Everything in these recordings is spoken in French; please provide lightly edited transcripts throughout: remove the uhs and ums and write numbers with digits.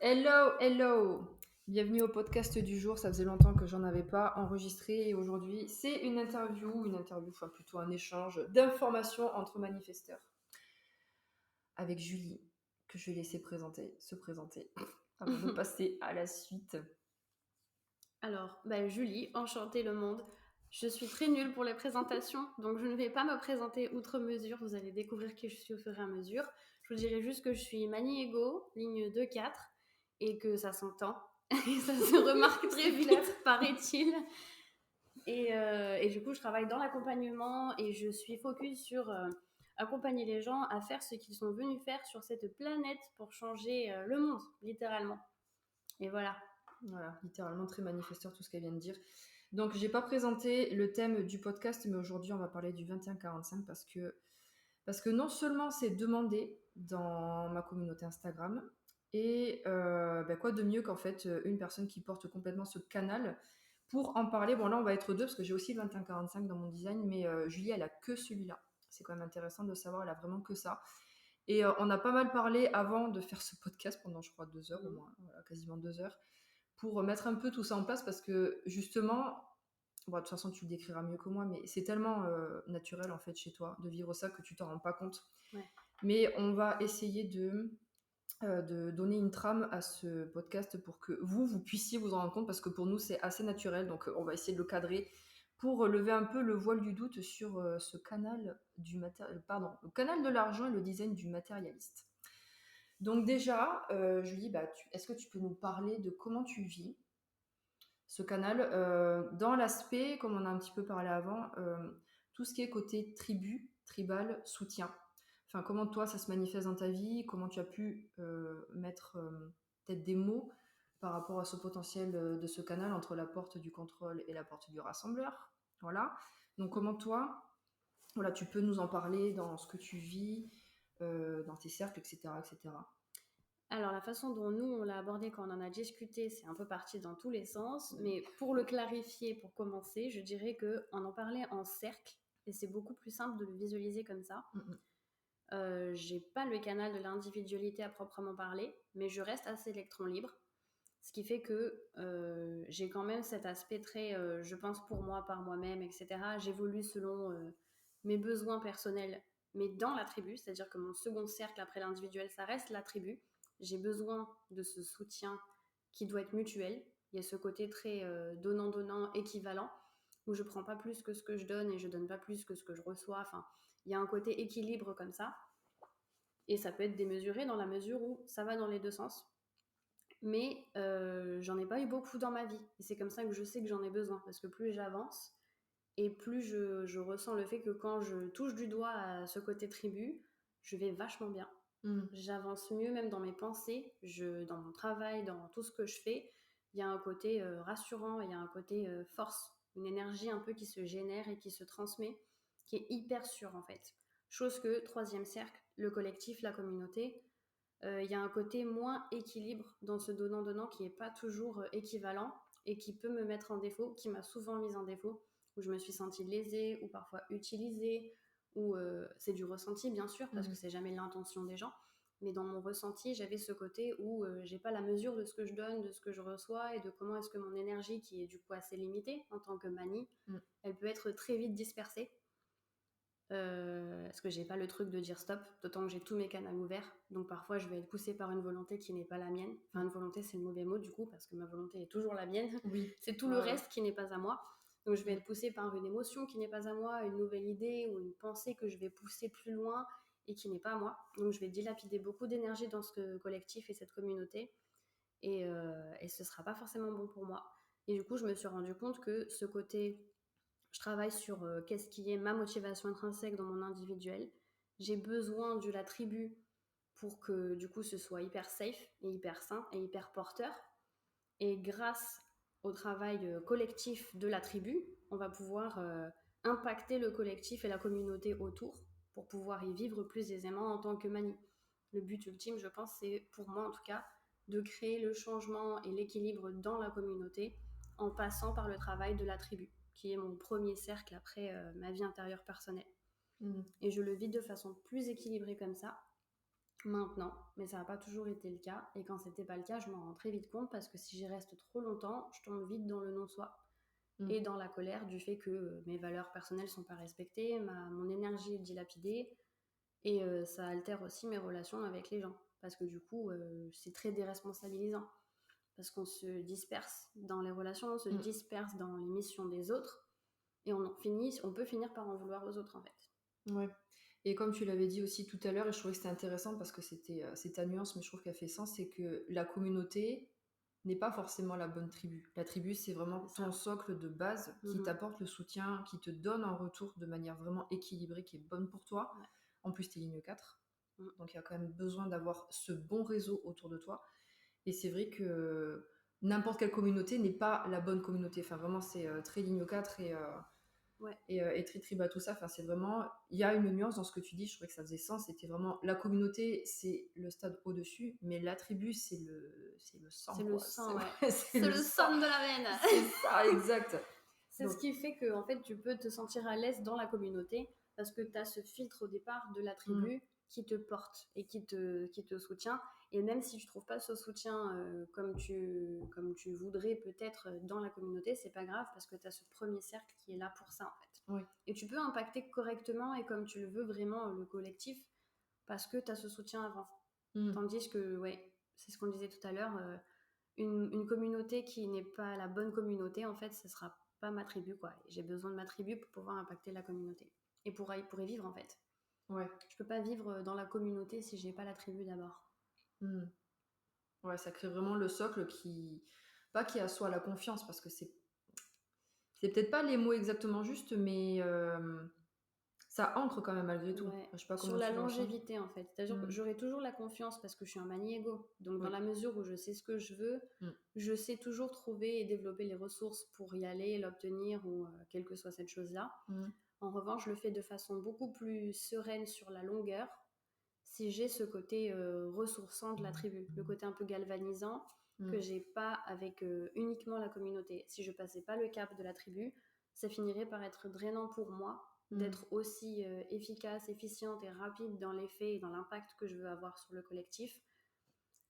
Hello, hello! Bienvenue au podcast du jour. Ça faisait longtemps que j'en avais pas enregistré et aujourd'hui c'est une interview, enfin plutôt un échange d'informations entre manifesteurs avec Julie, que je vais laisser se présenter avant de passer à la suite. Alors, Julie, enchantée le monde. Je suis très nulle pour les présentations, donc je ne vais pas me présenter outre mesure. Vous allez découvrir qui je suis au fur et à mesure. Je vous dirai juste que je suis Mani-Ego, ligne 2-4, et que ça s'entend. Et ça se remarque très vite, paraît-il. Et du coup, je travaille dans l'accompagnement et je suis focus sur accompagner les gens à faire ce qu'ils sont venus faire sur cette planète pour changer le monde, littéralement. Et voilà. Voilà, littéralement très manifesteur tout ce qu'elle vient de dire. Donc j'ai pas présenté le thème du podcast, mais aujourd'hui on va parler du 21-45 parce que non seulement c'est demandé dans ma communauté Instagram, et quoi de mieux qu'en fait une personne qui porte complètement ce canal pour en parler. Bon là on va être deux parce que j'ai aussi le 21-45 dans mon design, mais Julie elle a que celui-là. C'est quand même intéressant de savoir, elle a vraiment que ça. Et on a pas mal parlé avant de faire ce podcast pendant je crois 2 heures au moins, voilà, quasiment 2 heures, pour mettre un peu tout ça en place parce que justement, bon, de toute façon tu le décriras mieux que moi, mais c'est tellement naturel en fait chez toi de vivre ça que tu t'en rends pas compte. Ouais. Mais on va essayer de donner une trame à ce podcast pour que vous puissiez vous en rendre compte parce que pour nous c'est assez naturel, donc on va essayer de le cadrer pour lever un peu le voile du doute sur ce canal le canal de l'argent et le design du matérialiste. Donc déjà, Julie, est-ce que tu peux nous parler de comment tu vis ce canal dans l'aspect, comme on a un petit peu parlé avant, tout ce qui est côté tribu, tribal, soutien. Enfin, comment toi, ça se manifeste dans ta vie, comment tu as pu mettre peut-être des mots par rapport à ce potentiel de ce canal entre la porte du contrôle et la porte du rassembleur. Voilà. Donc comment toi, voilà, tu peux nous en parler dans ce que tu vis, dans tes cercles, etc., etc. Alors, la façon dont nous, on l'a abordé quand on en a discuté, c'est un peu parti dans tous les sens. Mais pour le clarifier, pour commencer, je dirais qu'on en parlait en cercle. Et c'est beaucoup plus simple de le visualiser comme ça. Mm-mm. J'ai pas le canal de l'individualité à proprement parler, mais je reste assez électron libre. Ce qui fait que j'ai quand même cet aspect très, je pense pour moi, par moi-même, etc. J'évolue selon mes besoins personnels, mais dans la tribu, c'est-à-dire que mon second cercle après l'individuel, ça reste la tribu. J'ai besoin de ce soutien qui doit être mutuel. Il y a ce côté très donnant-donnant, équivalent, où je prends pas plus que ce que je donne et je donne pas plus que ce que je reçois. Enfin, il y a un côté équilibre comme ça. Et ça peut être démesuré dans la mesure où ça va dans les deux sens. Mais j'en ai pas eu beaucoup dans ma vie. Et c'est comme ça que je sais que j'en ai besoin. Parce que plus j'avance, et plus je ressens le fait que quand je touche du doigt à ce côté tribu, je vais vachement bien. Mm. J'avance mieux même dans mes pensées, dans mon travail, dans tout ce que je fais. Il y a un côté rassurant, il y a un côté force, une énergie un peu qui se génère et qui se transmet, qui est hyper sûre en fait. Chose que, troisième cercle, le collectif, la communauté, il y a un côté moins équilibre dans ce donnant-donnant qui n'est pas toujours équivalent et qui peut me mettre en défaut, qui m'a souvent mise en défaut, où je me suis sentie lésée ou parfois utilisée, ou c'est du ressenti bien sûr, parce que c'est jamais l'intention des gens, mais dans mon ressenti, j'avais ce côté où j'ai pas la mesure de ce que je donne, de ce que je reçois et de comment est-ce que mon énergie, qui est du coup assez limitée en tant que manie, Mm. elle peut être très vite dispersée. Parce que j'ai pas le truc de dire stop, d'autant que j'ai tous mes canaux ouverts. Donc parfois, je vais être poussée par une volonté qui n'est pas la mienne. Enfin, une volonté, c'est le mauvais mot du coup, parce que ma volonté est toujours la mienne. Oui. C'est tout le Ouais, ouais. reste qui n'est pas à moi. Donc je vais être poussée par une émotion qui n'est pas à moi, une nouvelle idée ou une pensée que je vais pousser plus loin et qui n'est pas à moi. Donc je vais dilapider beaucoup d'énergie dans ce collectif et cette communauté. Et ce sera pas forcément bon pour moi. Et du coup, je me suis rendu compte que ce côté, je travaille sur qu'est-ce qui est ma motivation intrinsèque dans mon individuel. J'ai besoin de la tribu pour que du coup ce soit hyper safe et hyper sain et hyper porteur. Et grâce au travail collectif de la tribu, on va pouvoir impacter le collectif et la communauté autour pour pouvoir y vivre plus aisément en tant que manie. Le but ultime, je pense, c'est pour moi en tout cas, de créer le changement et l'équilibre dans la communauté en passant par le travail de la tribu, qui est mon premier cercle après ma vie intérieure personnelle. Mm. Et je le vis de façon plus équilibrée comme ça. maintenant, mais ça n'a pas toujours été le cas. Et quand c'était pas le cas, je m'en rends très vite compte parce que si j'y reste trop longtemps, je tombe vite dans le non-soi Mm. et dans la colère du fait que mes valeurs personnelles sont pas respectées, mon énergie est dilapidée et ça altère aussi mes relations avec les gens parce que du coup, c'est très déresponsabilisant parce qu'on se disperse dans les relations, on se Mm. disperse dans les missions des autres et on peut finir par en vouloir aux autres en fait. Ouais. Et comme tu l'avais dit aussi tout à l'heure, et je trouvais que c'était intéressant parce que c'est ta nuance, mais je trouve qu'elle fait sens, c'est que la communauté n'est pas forcément la bonne tribu. La tribu, c'est vraiment C'est ton ça. socle de base qui Mhm. t'apporte le soutien, qui te donne un retour de manière vraiment équilibrée, qui est bonne pour toi. Ouais. En plus, t'es ligne 4. Mm. Donc, il y a quand même besoin d'avoir ce bon réseau autour de toi. Et c'est vrai que n'importe quelle communauté n'est pas la bonne communauté. Enfin, vraiment, c'est très ligne 4 Ouais. et Tritriba, tout ça. Enfin, c'est vraiment, il y a une nuance dans ce que tu dis. Je trouvais que ça faisait sens. C'était vraiment la communauté, c'est le stade au-dessus, mais la tribu, c'est le sang. C'est le Quoi. sang, ouais. C'est C'est le le sang. sang de la veine. C'est ça, exact. C'est Donc, ce qui fait que en fait, tu peux te sentir à l'aise dans la communauté parce que tu as ce filtre au départ de la tribu qui te porte et qui te soutient. Et même si tu trouves pas ce soutien comme tu voudrais peut-être dans la communauté, c'est pas grave parce que tu as ce premier cercle qui est là pour ça en fait. oui. Et tu peux impacter correctement et comme tu le veux vraiment le collectif parce que tu as ce soutien avant. Tandis que, ouais, c'est ce qu'on disait tout à l'heure, une communauté qui n'est pas la bonne communauté, en fait, ce sera pas ma tribu, quoi. J'ai besoin de ma tribu pour pouvoir impacter la communauté. Et pour y vivre, en fait. Ouais. Je peux pas vivre dans la communauté si j'ai pas la tribu d'abord. Ouais, ça crée vraiment le socle qui, pas qui assoit la confiance, parce que c'est peut-être pas les mots exactement justes, mais ça ancre quand même malgré tout. Ouais. Je sais pas Sur comment la tu le ressens. longévité, en fait. C'est-à-dire que j'aurai toujours la confiance parce que je suis un maniego. Donc, dans Oui. la mesure où je sais ce que je veux, je sais toujours trouver et développer les ressources pour y aller, l'obtenir ou quelle que soit cette chose-là. En revanche, je le fais de façon beaucoup plus sereine sur la longueur si j'ai ce côté ressourçant de la tribu, le côté un peu galvanisant que j'ai pas avec uniquement la communauté. Si je passais pas le cap de la tribu, ça finirait par être drainant pour moi d'être aussi efficace, efficiente et rapide dans l'effet et dans l'impact que je veux avoir sur le collectif.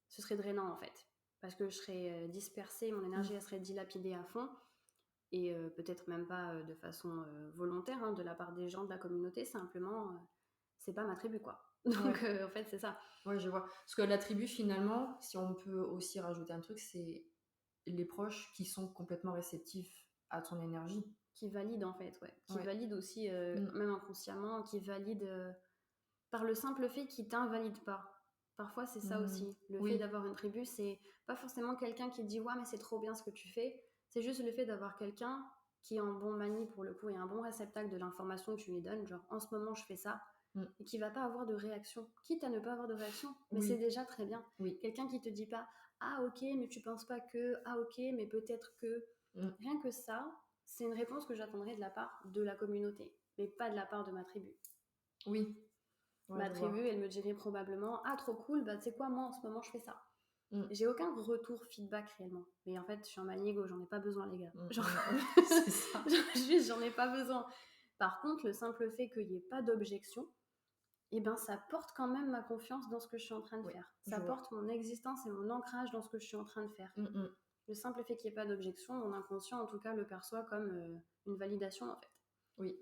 Ce serait drainant en fait, parce que je serais dispersée, mon énergie elle serait dilapidée à fond et peut-être même pas de façon volontaire hein, de la part des gens de la communauté, simplement c'est pas ma tribu quoi. Donc en fait c'est ça. Ouais, je vois. Parce que la tribu finalement, si on peut aussi rajouter un truc, c'est les proches qui sont complètement réceptifs à ton énergie. Qui valide en fait, ouais. Qui Ouais. valide aussi, même inconsciemment, qui valide par le simple fait qu'ils t'invalident pas. Parfois, c'est ça aussi. Le fait d'avoir une tribu, c'est pas forcément quelqu'un qui dit ouais, mais c'est trop bien ce que tu fais. C'est juste le fait d'avoir quelqu'un qui est en bon manie pour le coup et un bon réceptacle de l'information que tu lui donnes. Genre, en ce moment, je fais ça. Et qui va pas avoir de réaction. Quitte à ne pas avoir de réaction, mais c'est déjà très bien. Quelqu'un qui te dit pas ah ok, mais tu penses pas que, ah ok, mais peut-être que. Rien que ça, c'est une réponse que j'attendrais de la part de la communauté, mais pas de la part de ma tribu. Oui. Ouais, ma tribu, elle me dirait probablement ah trop cool, bah tu sais quoi, moi en ce moment je fais ça. J'ai aucun retour feedback réellement. Mais en fait, je suis un maniego, j'en ai pas besoin, les gars. Genre, c'est ça. Juste, j'en ai pas besoin. Par contre, le simple fait qu'il n'y ait pas d'objection, eh ben, ça porte quand même ma confiance dans ce que je suis en train de faire. Ça porte mon existence et mon ancrage dans ce que je suis en train de faire. Le simple fait qu'il n'y ait pas d'objection, mon inconscient, en tout cas, le perçoit comme une validation, en fait. Oui.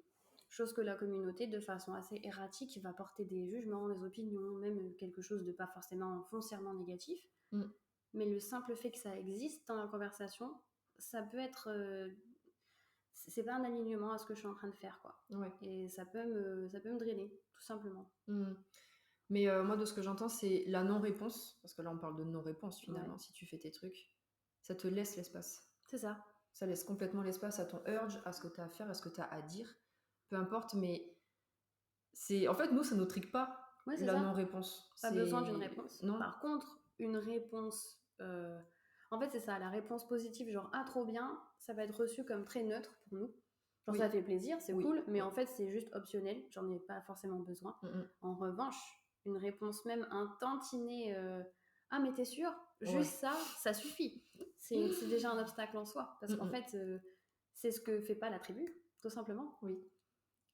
Chose que la communauté, de façon assez erratique, va porter des jugements, des opinions, même quelque chose de pas forcément foncièrement négatif. Mais le simple fait que ça existe dans la conversation, ça peut être... c'est pas un alignement à ce que je suis en train de faire, quoi. Et ça peut me drainer, tout simplement. Mais moi, de ce que j'entends, c'est la non-réponse. Parce que là, on parle de non-réponse, finalement. Si tu fais tes trucs, ça te laisse l'espace. C'est ça. Ça laisse complètement l'espace à ton urge, à ce que tu as à faire, à ce que tu as à dire. Peu importe, mais c'est... En fait, nous, ça ne nous trigue pas, la non-réponse. Pas besoin d'une réponse. Non. Par contre, une réponse... En fait, c'est ça, la réponse positive, genre « Ah, trop bien », ça va être reçu comme très neutre pour nous. Genre, ça fait plaisir, c'est cool, mais en fait, c'est juste optionnel. J'en ai pas forcément besoin. En revanche, une réponse même un tantinet ah, mais t'es sûr ? Juste ça suffit. C'est déjà un obstacle en soi. Parce qu'en fait, c'est ce que fait pas la tribu, tout simplement.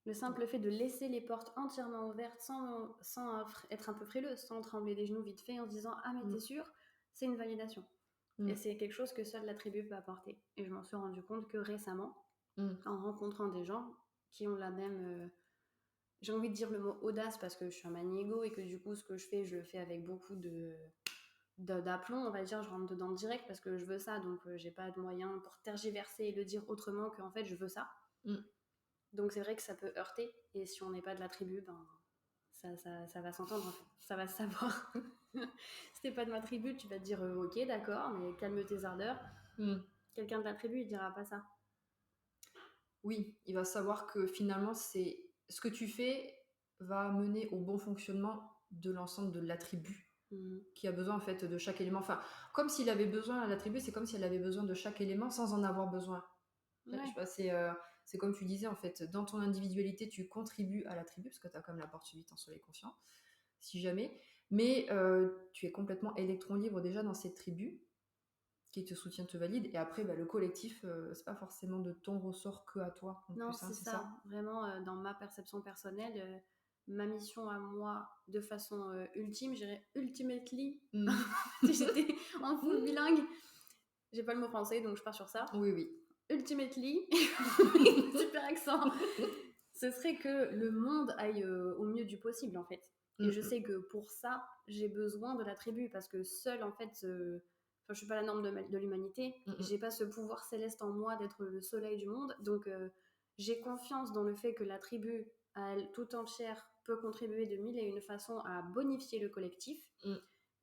Le simple fait de laisser les portes entièrement ouvertes sans être un peu frileux, sans trembler les genoux vite fait en se disant « Ah mais t'es sûr ?» c'est une validation. Et c'est quelque chose que seule la tribu peut apporter. Et je m'en suis rendu compte que récemment, en rencontrant des gens qui ont la même... j'ai envie de dire le mot audace parce que je suis un maniego et que du coup, ce que je le fais avec beaucoup d'aplomb, on va dire, je rentre dedans direct parce que je veux ça, donc j'ai pas de moyen pour tergiverser et le dire autrement qu'en fait, je veux ça. Donc c'est vrai que ça peut heurter, et si on n'est pas de la tribu, ben ça va s'entendre en fait, ça va se savoir. Si t'es pas de ma tribu, tu vas te dire ok d'accord, mais calme tes ardeurs. Quelqu'un de la tribu, il dira pas ça. Oui, il va savoir que finalement, c'est ce que tu fais va mener au bon fonctionnement de l'ensemble de la tribu qui a besoin en fait de chaque élément. Enfin, comme s'il avait besoin, la tribu, c'est comme si elle avait besoin de chaque élément sans en avoir besoin. Ouais. Je sais pas, c'est comme tu disais en fait, dans ton individualité, tu contribues à la tribu parce que tu as comme la porte subite en soleil conscient, si jamais. Mais tu es complètement électron libre déjà dans cette tribu qui te soutient, te valide, et après le collectif, c'est pas forcément de ton ressort que à toi non non, plus, c'est ça. Vraiment, dans ma perception personnelle, ma mission à moi, de façon ultime, je dirais ultimately, si j'étais en full bilingue, j'ai pas le mot français donc je pars sur ça. Oui. Ultimately, super accent, ce serait que le monde aille au mieux du possible en fait. Et je sais que pour ça, j'ai besoin de la tribu parce que seule en fait, je suis pas la norme de l'humanité, j'ai pas ce pouvoir céleste en moi d'être le soleil du monde, donc j'ai confiance dans le fait que la tribu, à elle tout entière, peut contribuer de mille et une façons à bonifier le collectif,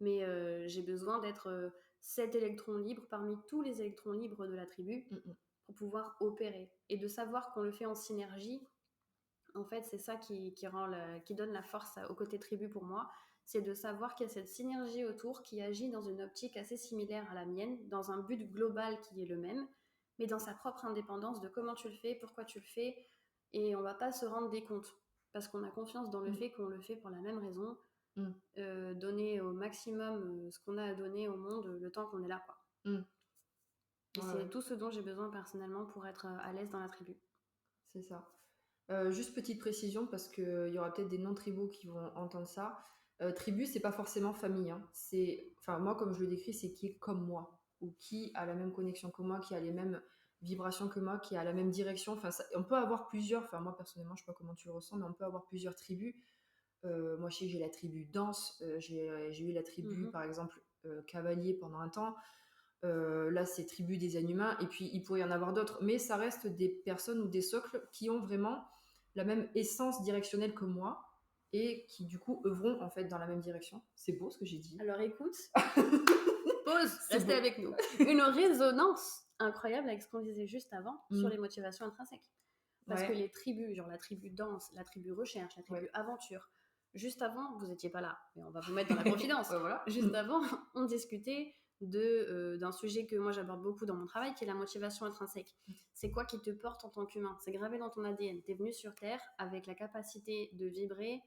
mais j'ai besoin d'être cet électron libre parmi tous les électrons libres de la tribu pour pouvoir opérer, et de savoir qu'on le fait en synergie. En fait, c'est ça qui donne la force au côté tribu pour moi, c'est de savoir qu'il y a cette synergie autour qui agit dans une optique assez similaire à la mienne, dans un but global qui est le même, mais dans sa propre indépendance de comment tu le fais, pourquoi tu le fais, et on va pas se rendre des comptes, parce qu'on a confiance dans le fait qu'on le fait pour la même raison, donner au maximum ce qu'on a à donner au monde le temps qu'on est là, quoi. Et c'est tout ce dont j'ai besoin personnellement pour être à l'aise dans la tribu. C'est ça. Juste petite précision, parce qu'il y aura peut-être des non-tribaux qui vont entendre ça. Tribu, c'est pas forcément famille. Hein. Enfin, moi, comme je le décris, c'est qui est comme moi, ou qui a la même connexion que moi, qui a les mêmes vibrations que moi, qui a la même direction. Enfin, on peut avoir plusieurs. Enfin, moi, personnellement, je sais pas comment tu le ressens, mais on peut avoir plusieurs tribus. Moi, je sais que j'ai la tribu danse. J'ai eu la tribu, par exemple, cavalier pendant un temps. Là, c'est tribu des inhumains, et puis il pourrait y en avoir d'autres, mais ça reste des personnes ou des socles qui ont vraiment la même essence directionnelle que moi et qui du coup œuvront en fait dans la même direction. C'est beau ce que j'ai dit. Alors écoute, pause, restez avec nous. Une résonance incroyable avec ce qu'on disait juste avant sur les motivations intrinsèques. Parce que les tribus, genre la tribu danse, la tribu recherche, la tribu aventure, juste avant, vous n'étiez pas là, mais on va vous mettre dans la confidence. Voilà. Juste avant, on discutait d'un sujet que moi j'aborde beaucoup dans mon travail, qui est la motivation intrinsèque. C'est quoi qui te porte en tant qu'humain? C'est gravé dans ton ADN. Tu es venu sur Terre avec la capacité de vibrer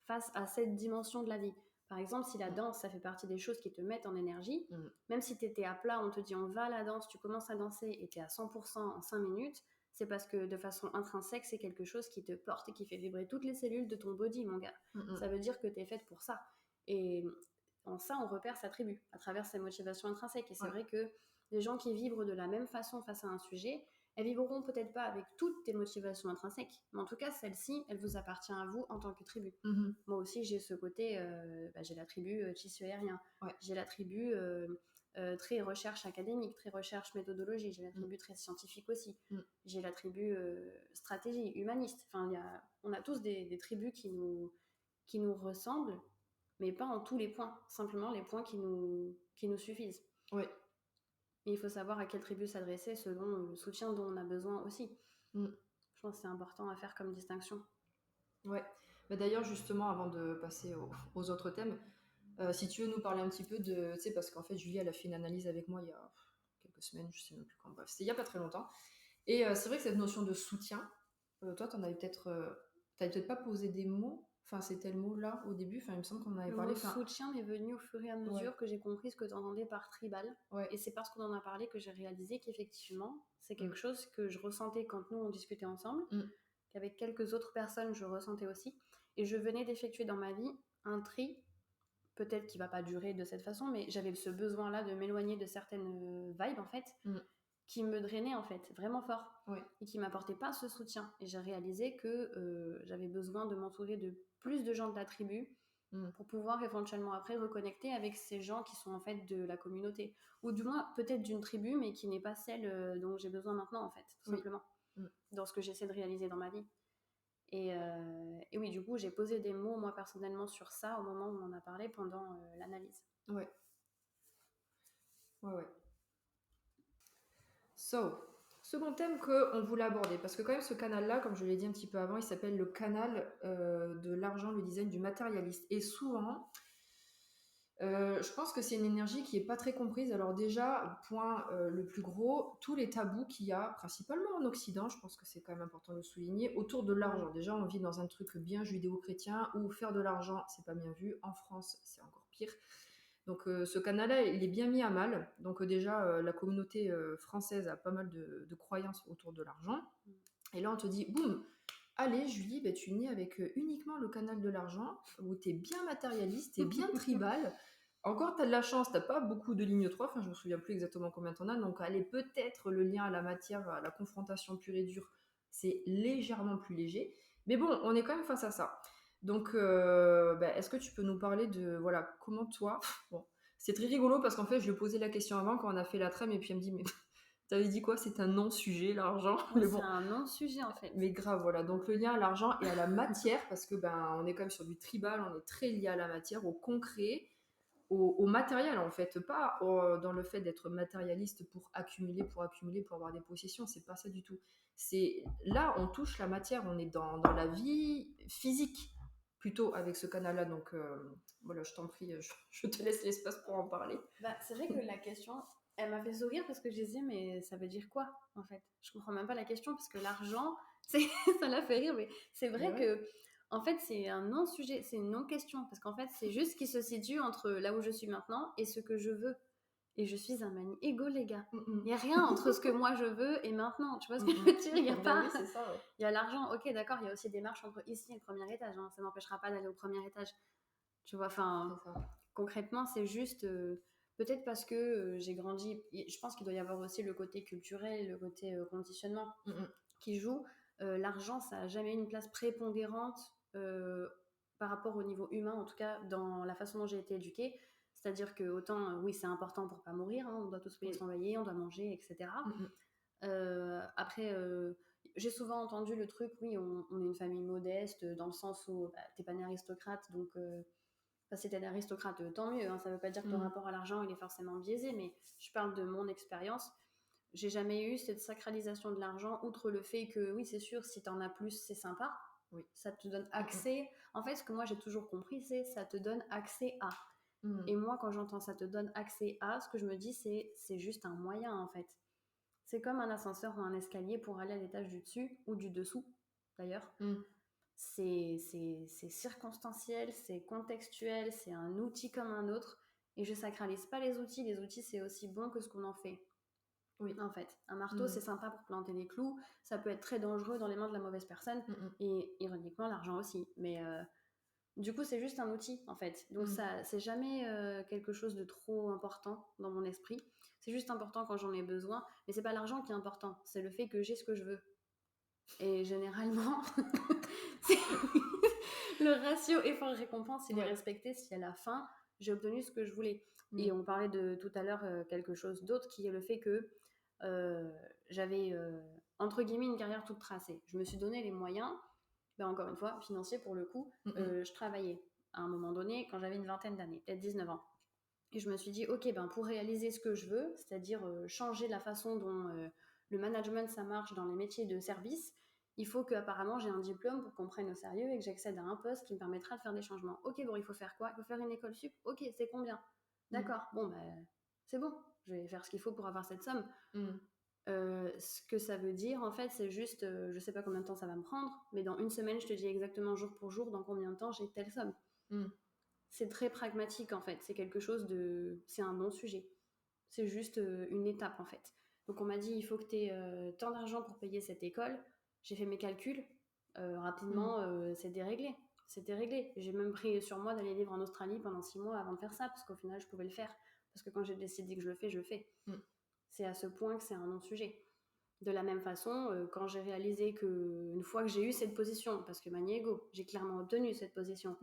face à cette dimension de la vie. Par exemple, si la danse, ça fait partie des choses qui te mettent en énergie, même si tu étais à plat, on te dit on va à la danse, tu commences à danser et tu es à 100% en 5 minutes, c'est parce que de façon intrinsèque, c'est quelque chose qui te porte et qui fait vibrer toutes les cellules de ton body, mon gars. Ça veut dire que tu es faite pour ça. Et en ça, on repère sa tribu à travers ses motivations intrinsèques. Et c'est vrai que les gens qui vibrent de la même façon face à un sujet, elles vibreront peut-être pas avec toutes tes motivations intrinsèques, mais en tout cas, celle-ci, elle vous appartient à vous en tant que tribu. Moi aussi, j'ai ce côté, j'ai la tribu tissu aérien, j'ai la tribu très recherche académique, très recherche méthodologie, j'ai la tribu très scientifique aussi, j'ai la tribu stratégie, humaniste. Enfin, on a tous des tribus qui nous ressemblent, mais pas en tous les points, simplement les points qui nous suffisent. Oui. Et il faut savoir à quelle tribu s'adresser selon le soutien dont on a besoin aussi. Je pense que c'est important à faire comme distinction. Ouais. Bah d'ailleurs, justement, avant de passer aux autres thèmes, si tu veux nous parler un petit peu de... Tu sais, parce qu'en fait, Julie, elle a fait une analyse avec moi il y a quelques semaines, je sais même plus quand, bref, c'était il y a pas très longtemps. Et c'est vrai que cette notion de soutien, toi, t'avais peut-être pas posé des mots. Enfin, c'était le mot là au début. Enfin, il me semble qu'on en avait parlé. Le soutien m'est venu au fur et à mesure que j'ai compris ce que tu entendais par tribal. Et c'est parce qu'on en a parlé que j'ai réalisé qu'effectivement, c'est quelque chose que je ressentais quand nous on discutait ensemble. qu'avec quelques autres personnes, je ressentais aussi. Et je venais d'effectuer dans ma vie un tri, peut-être qui va pas durer de cette façon, mais j'avais ce besoin-là de m'éloigner de certaines vibes, en fait, qui me drainaient, en fait, vraiment fort. Oui. Et qui m'apportaient pas ce soutien. Et j'ai réalisé que j'avais besoin de m'entourer de plus de gens de la tribu pour pouvoir éventuellement après reconnecter avec ces gens qui sont en fait de la communauté. Ou du moins peut-être d'une tribu, mais qui n'est pas celle dont j'ai besoin maintenant, en fait, tout simplement. Dans ce que j'essaie de réaliser dans ma vie. Et oui, du coup, j'ai posé des mots, moi, personnellement, sur ça au moment où on en a parlé pendant l'analyse. Ouais. So, second thème qu'on voulait aborder, parce que quand même ce canal-là, comme je l'ai dit un petit peu avant, il s'appelle le canal de l'argent, le design du matérialiste. Et souvent, je pense que c'est une énergie qui n'est pas très comprise. Alors déjà, point le plus gros, tous les tabous qu'il y a, principalement en Occident, je pense que c'est quand même important de le souligner, autour de l'argent. Déjà, on vit dans un truc bien judéo-chrétien où faire de l'argent, c'est pas bien vu. En France, c'est encore pire. Donc ce canal-là, il est bien mis à mal. Donc déjà, la communauté française a pas mal de croyances autour de l'argent. Et là, on te dit, boum, allez Julie, bah, tu nais avec uniquement le canal de l'argent, où tu es bien matérialiste, tu es bien tribal. Encore, tu as de la chance, tu n'as pas beaucoup de ligne 3, enfin je me souviens plus exactement combien tu en as, donc allez, peut-être le lien à la matière, à la confrontation pure et dure, c'est légèrement plus léger. Mais bon, on est quand même face à ça. Donc, est-ce que tu peux nous parler de, voilà, comment toi... Bon, c'est très rigolo parce qu'en fait, je lui ai posé la question avant quand on a fait la trame et puis elle me dit, mais t'avais dit quoi? C'est un non-sujet, l'argent. Ouais, c'est un non-sujet en fait. Mais grave, voilà. Donc le lien à l'argent et à la matière, parce que on est quand même sur du tribal, on est très lié à la matière, au concret, au matériel en fait, pas dans le fait d'être matérialiste pour accumuler, pour avoir des possessions, c'est pas ça du tout. C'est là, on touche la matière, on est dans la vie physique plutôt avec ce canal-là. Donc voilà, je t'en prie, je te laisse l'espace pour en parler. C'est vrai que la question, elle m'a fait sourire parce que je disais, mais ça veut dire quoi en fait? Je comprends même pas la question parce que l'argent, ça l'a fait rire, mais c'est vrai que en fait c'est un non-sujet, c'est une non-question parce qu'en fait c'est juste ce qui se situe entre là où je suis maintenant et ce que je veux. Et je suis un mani ego, les gars. Il n'y a rien entre ce que moi je veux et maintenant. Tu vois ce que je veux dire? Il n'y a pas. Oui, c'est ça, ouais. Il y a l'argent, ok, d'accord, il y a aussi des marches entre ici et le premier étage. Hein. Ça n'empêchera pas d'aller au premier étage. Tu vois, enfin, concrètement, c'est juste. Peut-être parce que j'ai grandi. Je pense qu'il doit y avoir aussi le côté culturel, le côté conditionnement qui joue. L'argent, ça n'a jamais eu une place prépondérante par rapport au niveau humain, en tout cas dans la façon dont j'ai été éduquée. C'est-à-dire que autant, oui, c'est important pour pas mourir, hein, on doit tous payer son loyer, on doit manger, etc. Après, j'ai souvent entendu le truc, oui, on est une famille modeste, dans le sens où t'es pas né aristocrate, donc si t'es un aristocrate, tant mieux, hein, ça veut pas dire que ton rapport à l'argent, il est forcément biaisé, mais je parle de mon expérience. J'ai jamais eu cette sacralisation de l'argent, outre le fait que, oui, c'est sûr, si t'en as plus, c'est sympa. Oui. Ça te donne accès. En fait, ce que moi j'ai toujours compris, c'est ça te donne accès à. Et moi, quand j'entends ça te donne accès à, ce que je me dis, c'est juste un moyen, en fait. C'est comme un ascenseur ou un escalier pour aller à l'étage du dessus ou du dessous, d'ailleurs. C'est circonstanciel, c'est contextuel, c'est un outil comme un autre. Et je sacralise pas les outils. Les outils, c'est aussi bon que ce qu'on en fait. Oui. En fait, un marteau, c'est sympa pour planter des clous. Ça peut être très dangereux dans les mains de la mauvaise personne. Et ironiquement, l'argent aussi. Mais du coup, c'est juste un outil, en fait. Donc, ça, c'est jamais quelque chose de trop important dans mon esprit. C'est juste important quand j'en ai besoin. Mais c'est pas l'argent qui est important. C'est le fait que j'ai ce que je veux. Et généralement, le ratio effort-récompense, il est respecté si à la fin, j'ai obtenu ce que je voulais. Et on parlait de tout à l'heure quelque chose d'autre qui est le fait que j'avais, entre guillemets, une carrière toute tracée. Je me suis donné les moyens, encore une fois, financiers pour le coup. Je travaillais à un moment donné quand j'avais une vingtaine d'années, peut-être 19 ans. Et je me suis dit, ok, pour réaliser ce que je veux, c'est-à-dire changer la façon dont le management ça marche dans les métiers de service, il faut qu'apparemment j'ai un diplôme pour qu'on prenne au sérieux et que j'accède à un poste qui me permettra de faire des changements. Ok, il faut faire quoi? Il faut faire une école sup? Ok, c'est combien? D'accord, c'est bon, je vais faire ce qu'il faut pour avoir cette somme. Ce que ça veut dire, en fait, c'est juste, je sais pas combien de temps ça va me prendre, mais dans une semaine, je te dis exactement jour pour jour dans combien de temps j'ai telle somme. C'est très pragmatique, en fait. C'est quelque chose de... C'est un non-sujet. C'est juste une étape, en fait. Donc, on m'a dit, il faut que tu aies tant d'argent pour payer cette école. J'ai fait mes calculs. Rapidement, c'était réglé. C'était réglé. J'ai même pris sur moi d'aller vivre en Australie pendant 6 mois avant de faire ça, parce qu'au final, je pouvais le faire. Parce que quand j'ai décidé que je le fais, je le fais. C'est à ce point que c'est un non-sujet. De la même façon, quand j'ai réalisé qu'une fois que j'ai eu cette position, parce que Maniego, j'ai clairement obtenu cette position,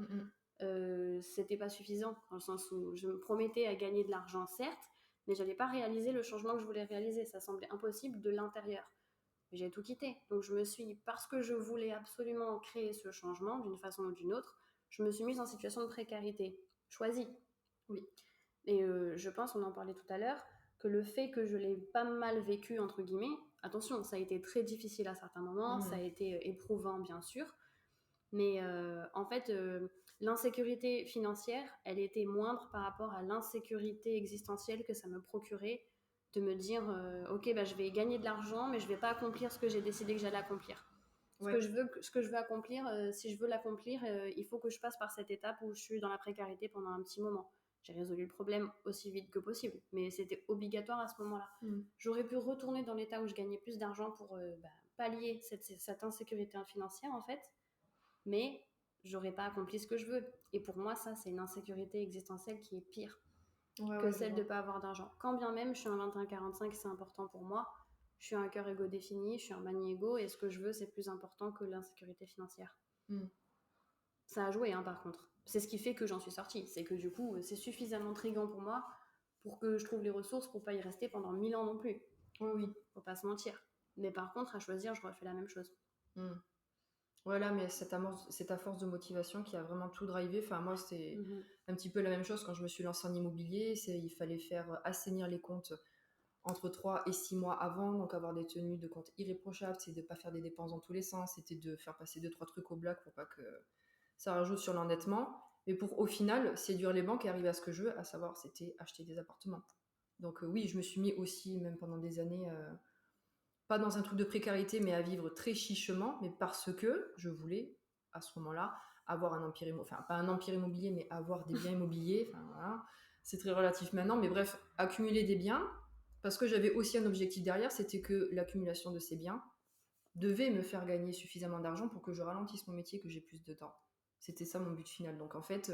c'était pas suffisant, dans le sens où je me promettais à gagner de l'argent, certes, mais j'allais pas réaliser le changement que je voulais réaliser. Ça semblait impossible de l'intérieur. J'ai tout quitté. Donc je me suis, parce que je voulais absolument créer ce changement d'une façon ou d'une autre, je me suis mise en situation de précarité. Choisie. Oui. Et je pense, on en parlait tout à l'heure, que le fait que je l'ai pas mal vécu, entre guillemets, attention, ça a été très difficile à certains moments, ça a été éprouvant, bien sûr, mais en fait, l'insécurité financière, elle était moindre par rapport à l'insécurité existentielle que ça me procurait de me dire, ok, bah, je vais gagner de l'argent, mais je vais pas accomplir ce que j'ai décidé que j'allais accomplir. Ce que je veux accomplir, si je veux l'accomplir, il faut que je passe par cette étape où je suis dans la précarité pendant un petit moment. J'ai résolu le problème aussi vite que possible, mais c'était obligatoire à ce moment-là. J'aurais pu retourner dans l'état où je gagnais plus d'argent pour pallier cette insécurité financière, en fait, mais j'aurais pas accompli ce que je veux. Et pour moi, ça, c'est une insécurité existentielle qui est pire que celle de ne pas avoir d'argent. Quand bien même, je suis un 21-45, c'est important pour moi. Je suis un cœur égo défini, je suis un Maniego, et ce que je veux, c'est plus important que l'insécurité financière. Ça a joué, hein, par contre. C'est ce qui fait que j'en suis sortie. C'est que du coup, c'est suffisamment intriguant pour moi pour que je trouve les ressources pour pas y rester pendant 1000 ans non plus. Oui. Faut pas se mentir. Mais par contre, à choisir, je refais la même chose. Voilà, mais c'est ta force de motivation qui a vraiment tout drivé. Enfin, moi, c'est un petit peu la même chose quand je me suis lancée en immobilier. Il fallait faire assainir les comptes entre 3 et 6 mois avant, donc avoir des tenues de compte irréprochables, c'est de ne pas faire des dépenses dans tous les sens, c'était de faire passer 2-3 trucs au black pour pas que ça rajoute sur l'endettement. Mais pour, au final, séduire les banques et arriver à ce que je veux, à savoir, c'était acheter des appartements. Donc oui, je me suis mis aussi, même pendant des années, pas dans un truc de précarité, mais à vivre très chichement, mais parce que je voulais, à ce moment-là, avoir un empire immobilier, enfin pas un empire immobilier, mais avoir des biens immobiliers, enfin voilà, c'est très relatif maintenant, mais bref, accumuler des biens, parce que j'avais aussi un objectif derrière, c'était que l'accumulation de ces biens devait me faire gagner suffisamment d'argent pour que je ralentisse mon métier, que j'ai plus de temps. C'était ça mon but final. Donc en fait,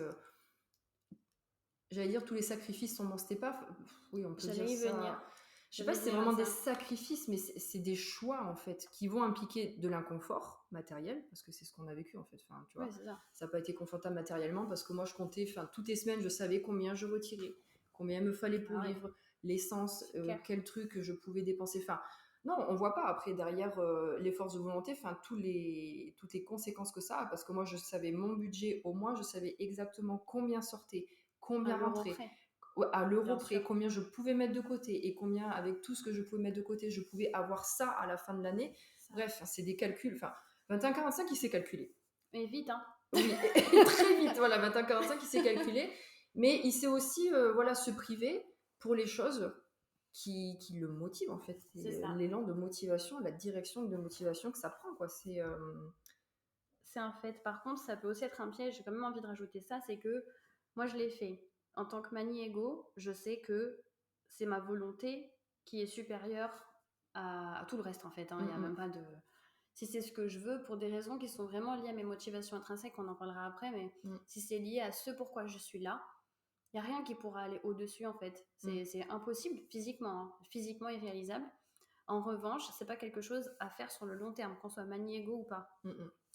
j'allais dire tous les sacrifices sont bons, c'était pas... Oui, on peut dire ça... Venir. Je sais pas si c'est vraiment des sacrifices, mais c'est des choix en fait qui vont impliquer de l'inconfort matériel, parce que c'est ce qu'on a vécu en fait. Enfin, tu vois, ça n'a pas été confortable matériellement parce que moi je comptais, enfin toutes les semaines je savais combien je retirais, combien il me fallait pour vivre, l'essence, quel truc je pouvais dépenser. Enfin, non, on voit pas après derrière les forces de volonté, enfin toutes les conséquences que ça a, parce que moi je savais mon budget, au moins je savais exactement combien sortait, combien rentrait. À l'euro près, combien je pouvais mettre de côté et combien, avec tout ce que je pouvais mettre de côté, je pouvais avoir ça à la fin de l'année. Bref, c'est des calculs. Enfin, 21-45, il s'est calculé. Et vite, hein. Oui, très vite. Voilà, 21-45, il s'est calculé. Mais il sait aussi voilà, se priver pour les choses qui le motivent, en fait. L'élan de motivation, la direction de motivation que ça prend, quoi. C'est un fait. Par contre, ça peut aussi être un piège. J'ai quand même envie de rajouter ça, c'est que moi, je l'ai fait. En tant que Maniego, je sais que c'est ma volonté qui est supérieure à tout le reste, en fait. Il n'y a même pas de... Si c'est ce que je veux, pour des raisons qui sont vraiment liées à mes motivations intrinsèques, on en parlera après, mais si c'est lié à ce pourquoi je suis là, il n'y a rien qui pourra aller au-dessus, en fait. C'est impossible physiquement, hein, physiquement irréalisable. En revanche, c'est pas quelque chose à faire sur le long terme, qu'on soit Maniego ou pas.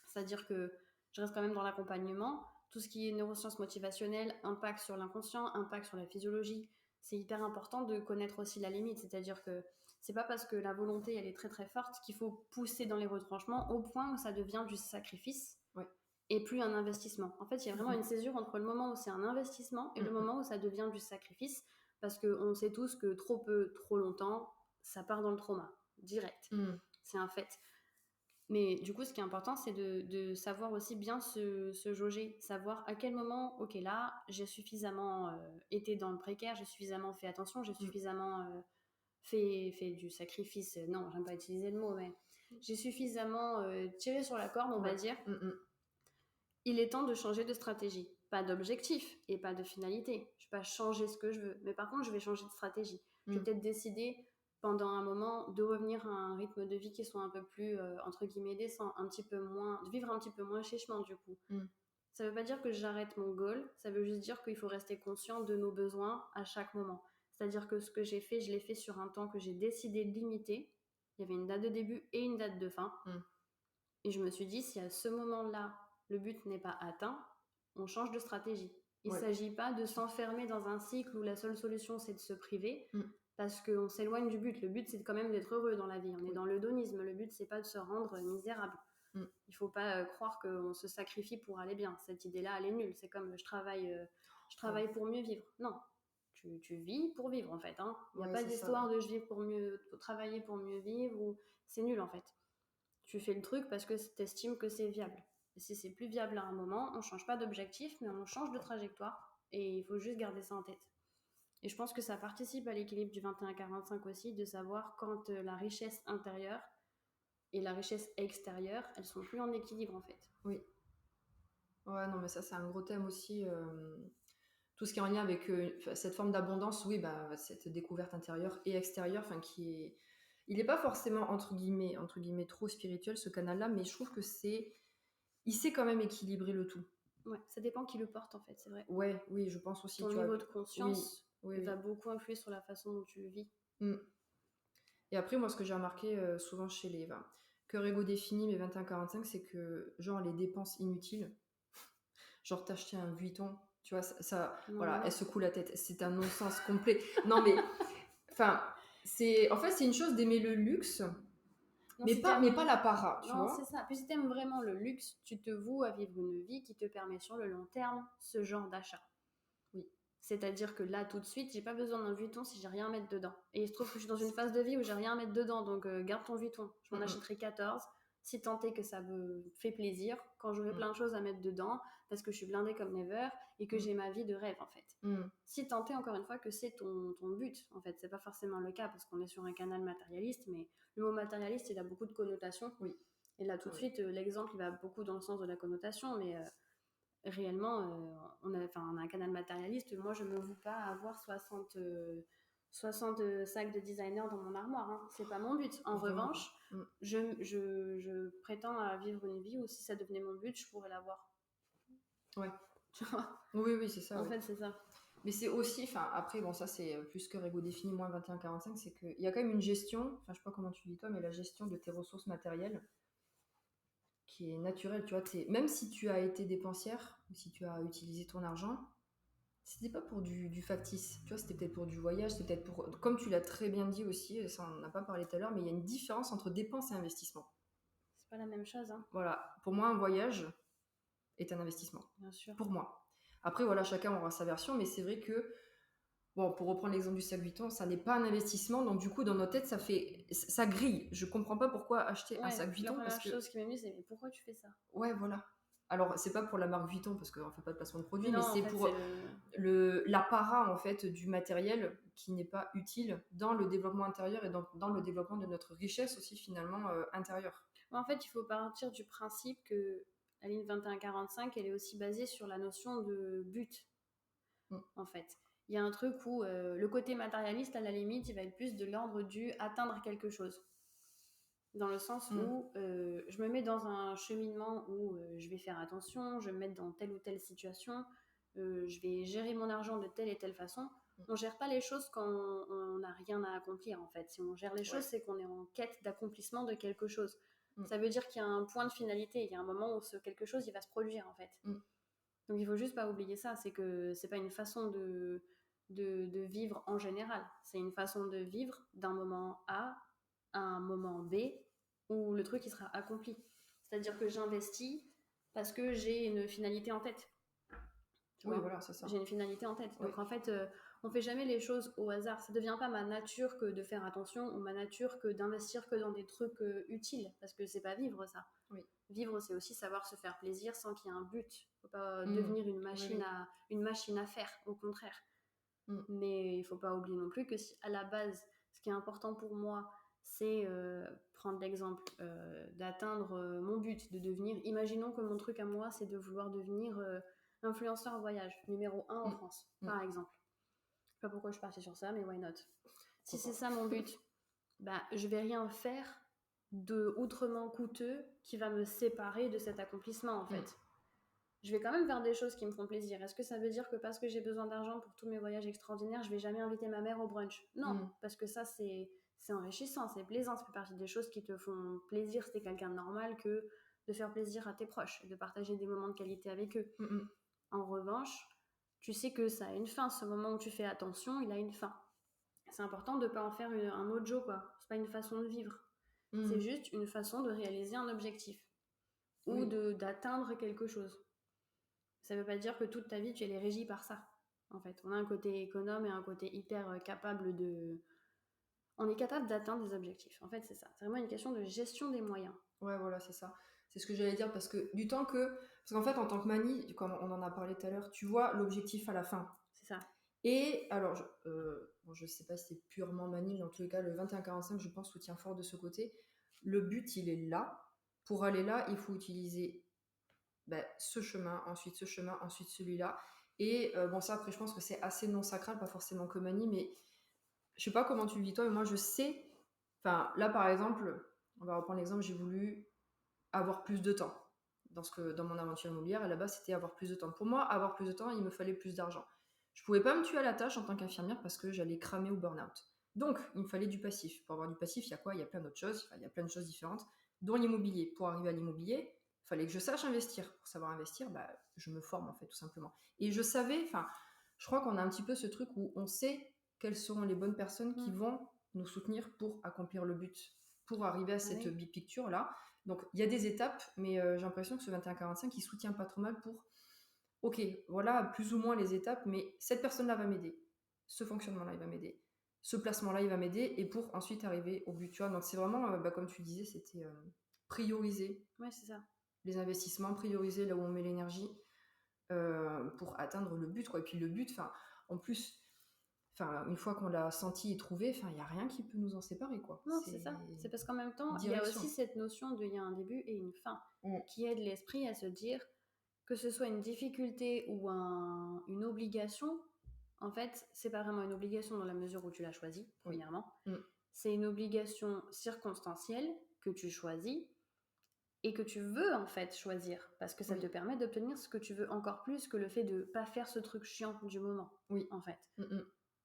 C'est-à-dire que je reste quand même dans l'accompagnement. Tout ce qui est neurosciences motivationnelles, impact sur l'inconscient, impact sur la physiologie, c'est hyper important de connaître aussi la limite. C'est-à-dire que c'est pas parce que la volonté elle est très très forte qu'il faut pousser dans les retranchements au point où ça devient du sacrifice et plus un investissement. En fait, il y a vraiment une césure entre le moment où c'est un investissement et le moment où ça devient du sacrifice, parce qu'on sait tous que trop peu, trop longtemps, ça part dans le trauma, direct. C'est un fait. Mais du coup, ce qui est important, c'est de savoir aussi bien se jauger, savoir à quel moment, ok, là, j'ai suffisamment été dans le précaire, j'ai suffisamment fait attention, j'ai suffisamment fait du sacrifice. Non, j'aime pas utiliser le mot, mais j'ai suffisamment tiré sur la corde, on va dire. Il est temps de changer de stratégie. Pas d'objectif et pas de finalité. Je vais pas changer ce que je veux. Mais par contre, je vais changer de stratégie. Je vais peut-être décider pendant un moment, de revenir à un rythme de vie qui soit un peu plus, entre guillemets, décent, un petit peu moins, de vivre un petit peu moins chichement du coup. Ça veut pas dire que j'arrête mon goal, ça veut juste dire qu'il faut rester conscient de nos besoins à chaque moment. C'est-à-dire que ce que j'ai fait, je l'ai fait sur un temps que j'ai décidé de limiter. Il y avait une date de début et une date de fin. Et je me suis dit, si à ce moment-là, le but n'est pas atteint, on change de stratégie. Il ne s'agit pas de s'enfermer dans un cycle où la seule solution, c'est de se priver, parce qu'on s'éloigne du but. Le but, c'est quand même d'être heureux dans la vie. On est dans l'hédonisme. Le but, c'est pas de se rendre misérable. Il ne faut pas croire qu'on se sacrifie pour aller bien. Cette idée-là, elle est nulle. C'est comme je travaille pour mieux vivre. Non, tu vis pour vivre en fait. Il n'y a pas d'histoire de je vis pour travailler pour mieux vivre. Ou... C'est nul en fait. Tu fais le truc parce que tu estimes que c'est viable. Et si c'est plus viable à un moment, on ne change pas d'objectif, mais on change de trajectoire. Et il faut juste garder ça en tête. Et je pense que ça participe à l'équilibre du 21-45 aussi, de savoir quand la richesse intérieure et la richesse extérieure, elles sont plus en équilibre en fait. Oui. Ouais, non, mais ça, c'est un gros thème aussi. Tout ce qui est en lien avec cette forme d'abondance, oui, bah, cette découverte intérieure et extérieure, qui est... Il n'est pas forcément, entre guillemets, trop spirituel, ce canal-là, mais je trouve que c'est... Il sait quand même équilibrer le tout. Ouais, ça dépend qui le porte, en fait, c'est vrai. Ouais, oui, je pense aussi. Ton niveau de conscience va beaucoup influer sur la façon dont tu le vis. Et après, moi, ce que j'ai remarqué souvent chez les... Cœur Ego défini, mais 21-45, c'est que, genre, les dépenses inutiles, genre, t'acheter un Vuitton, tu vois, ça voilà, elle secoue la tête. C'est un non-sens complet. Non, mais... Enfin, c'est une chose d'aimer le luxe, non, mais pas la para, tu vois. Non, c'est ça. Puis si t'aimes vraiment le luxe, tu te voues à vivre une vie qui te permet sur le long terme ce genre d'achat. Oui. C'est-à-dire que là, tout de suite, j'ai pas besoin d'un Vuitton si j'ai rien à mettre dedans. Et il se trouve que je suis dans une phase de vie où j'ai rien à mettre dedans, donc garde ton Vuitton. Je m'en achèterai 14, si tant est que ça me fait plaisir, quand j'aurai plein de choses à mettre dedans, parce que je suis blindée comme never, et que j'ai ma vie de rêve, en fait. Si tant est, encore une fois, que c'est ton but, en fait. C'est pas forcément le cas, parce qu'on est sur un canal matérialiste, mais le mot matérialiste, il a beaucoup de connotations. Oui. Et là, tout de suite, l'exemple, il va beaucoup dans le sens de la connotation, mais... réellement, on a un canal matérialiste. Moi, je ne me voue pas à avoir 60 sacs de designer dans mon armoire. C'est pas mon but. En revanche, je prétends à vivre une vie où si ça devenait mon but, je pourrais l'avoir. Ouais. Oui, c'est ça. En fait, c'est ça. Mais c'est aussi, après, bon, ça c'est plus que Ego défini, moins 21-45, c'est qu'il y a quand même une gestion, je sais pas comment tu dis toi, mais la gestion de tes ressources matérielles qui est naturelle, tu vois. Même si tu as été dépensière, ou si tu as utilisé ton argent, c'était pas pour du factice, tu vois, c'était peut-être pour du voyage, c'était peut-être pour, comme tu l'as très bien dit aussi, ça on n'a pas parlé tout à l'heure, mais il y a une différence entre dépense et investissement. C'est pas la même chose, hein. Voilà, pour moi un voyage est un investissement. Bien sûr. Pour moi. Après voilà, chacun aura sa version, mais c'est vrai que, bon, pour reprendre l'exemple du sac Vuitton, ça n'est pas un investissement, donc du coup dans notre tête ça grille. Je comprends pas pourquoi acheter un sac Vuitton. La première chose qui m'est venue, c'est mais pourquoi tu fais ça? Ouais, voilà. Alors, c'est pas pour la marque Vuitton, parce qu'on fait pas de placement de produit, mais c'est pour l'apparat, en fait, du matériel qui n'est pas utile dans le développement intérieur et dans le développement de notre richesse aussi, finalement, intérieure. En fait, il faut partir du principe que la ligne 21-45, elle est aussi basée sur la notion de but, en fait. Il y a un truc où le côté matérialiste, à la limite, il va être plus de l'ordre du atteindre quelque chose. Dans le sens où je me mets dans un cheminement où je vais faire attention, je vais me mettre dans telle ou telle situation, je vais gérer mon argent de telle et telle façon. On ne gère pas les choses quand on n'a rien à accomplir, en fait. Si on gère les choses, c'est qu'on est en quête d'accomplissement de quelque chose. Ça veut dire qu'il y a un point de finalité, il y a un moment où ce quelque chose il va se produire, en fait. Donc il ne faut juste pas oublier ça, c'est que ce n'est pas une façon de vivre en général. C'est une façon de vivre d'un moment A à un moment B où le truc il sera accompli. C'est-à-dire que j'investis parce que j'ai une finalité en tête. Oui, voilà, c'est ça. J'ai une finalité en tête. Donc en fait, on fait jamais les choses au hasard. Ça devient pas ma nature que de faire attention ou ma nature que d'investir que dans des trucs utiles, parce que c'est pas vivre ça. Vivre, c'est aussi savoir se faire plaisir sans qu'il y ait un but. Faut pas devenir une machine à faire, au contraire. Mais il faut pas oublier non plus que si à la base, ce qui est important pour moi, c'est prendre l'exemple d'atteindre mon but, de devenir, imaginons que mon truc à moi, c'est de vouloir devenir influenceur voyage, numéro 1 en France, par exemple. Je sais pas pourquoi je suis partie sur ça, mais why not? Si c'est ça mon but, bah, je vais rien faire de outrement coûteux qui va me séparer de cet accomplissement en Mm. fait. Je vais quand même faire des choses qui me font plaisir. Est-ce que ça veut dire que parce que j'ai besoin d'argent pour tous mes voyages extraordinaires, je vais jamais inviter ma mère au brunch? Non, Mm. parce que ça c'est enrichissant, c'est plaisant, ça fait partie des choses qui te font plaisir si t'es quelqu'un de normal que de faire plaisir à tes proches, de partager des moments de qualité avec eux. Mm. Mm. En revanche, tu sais que ça a une fin. Ce moment où tu fais attention, il a une fin. C'est important de ne pas en faire un mojo, quoi. C'est pas une façon de vivre. C'est Mm. juste une façon de réaliser un objectif ou Oui. d'atteindre quelque chose. Ça veut pas dire que toute ta vie, tu es régie par ça. En fait, on a un côté économe et un côté hyper capable de... On est capable d'atteindre des objectifs. En fait, c'est ça. C'est vraiment une question de gestion des moyens. Ouais, voilà, c'est ça. C'est ce que j'allais dire parce que du temps que. Parce qu'en fait, en tant que manie, comme on en a parlé tout à l'heure, tu vois l'objectif à la fin. C'est ça. Et alors, bon, je sais pas si c'est purement manie, mais en tous les cas, le 21-45, je pense, soutient fort de ce côté. Le but, il est là. Pour aller là, il faut utiliser ce chemin, ensuite celui-là. Et bon, ça, après, je pense que c'est assez non sacral, pas forcément comme manie, mais je sais pas comment tu le vis toi, mais moi, je sais. Enfin, là, par exemple, on va reprendre l'exemple, j'ai voulu avoir plus de temps. Dans mon aventure immobilière, à la base, c'était avoir plus de temps. Pour moi, avoir plus de temps, il me fallait plus d'argent. Je pouvais pas me tuer à la tâche en tant qu'infirmière parce que j'allais cramer au burn-out. Donc, il me fallait du passif. Pour avoir du passif, il y a quoi? Il y a plein d'autres choses. Enfin, il y a plein de choses différentes, dont l'immobilier. Pour arriver à l'immobilier, il fallait que je sache investir. Pour savoir investir, je me forme en fait, tout simplement. Et je savais, enfin, je crois qu'on a un petit peu ce truc où on sait quelles seront les bonnes personnes qui vont nous soutenir pour accomplir le but, pour arriver à cette big picture là. Donc il y a des étapes, mais j'ai l'impression que ce 21-45 il soutient pas trop mal pour ok, voilà plus ou moins les étapes, mais cette personne-là va m'aider, ce fonctionnement-là il va m'aider, ce placement-là il va m'aider, et pour ensuite arriver au but, tu vois. Donc c'est vraiment, comme tu disais, c'était prioriser C'est ça. les investissements, prioriser là où on met l'énergie pour atteindre le but, quoi. Et puis le but, en plus, une fois qu'on l'a senti et trouvé, il n'y a rien qui peut nous en séparer, quoi. Non, c'est ça. C'est parce qu'en même temps, il y a aussi cette notion de il y a un début et une fin qui aide l'esprit à se dire que ce soit une difficulté ou une obligation. En fait, c'est pas vraiment une obligation dans la mesure où tu l'as choisi, premièrement. C'est une obligation circonstancielle que tu choisis et que tu veux en fait choisir parce que ça te permet d'obtenir ce que tu veux encore plus que le fait de pas faire ce truc chiant du moment. En fait.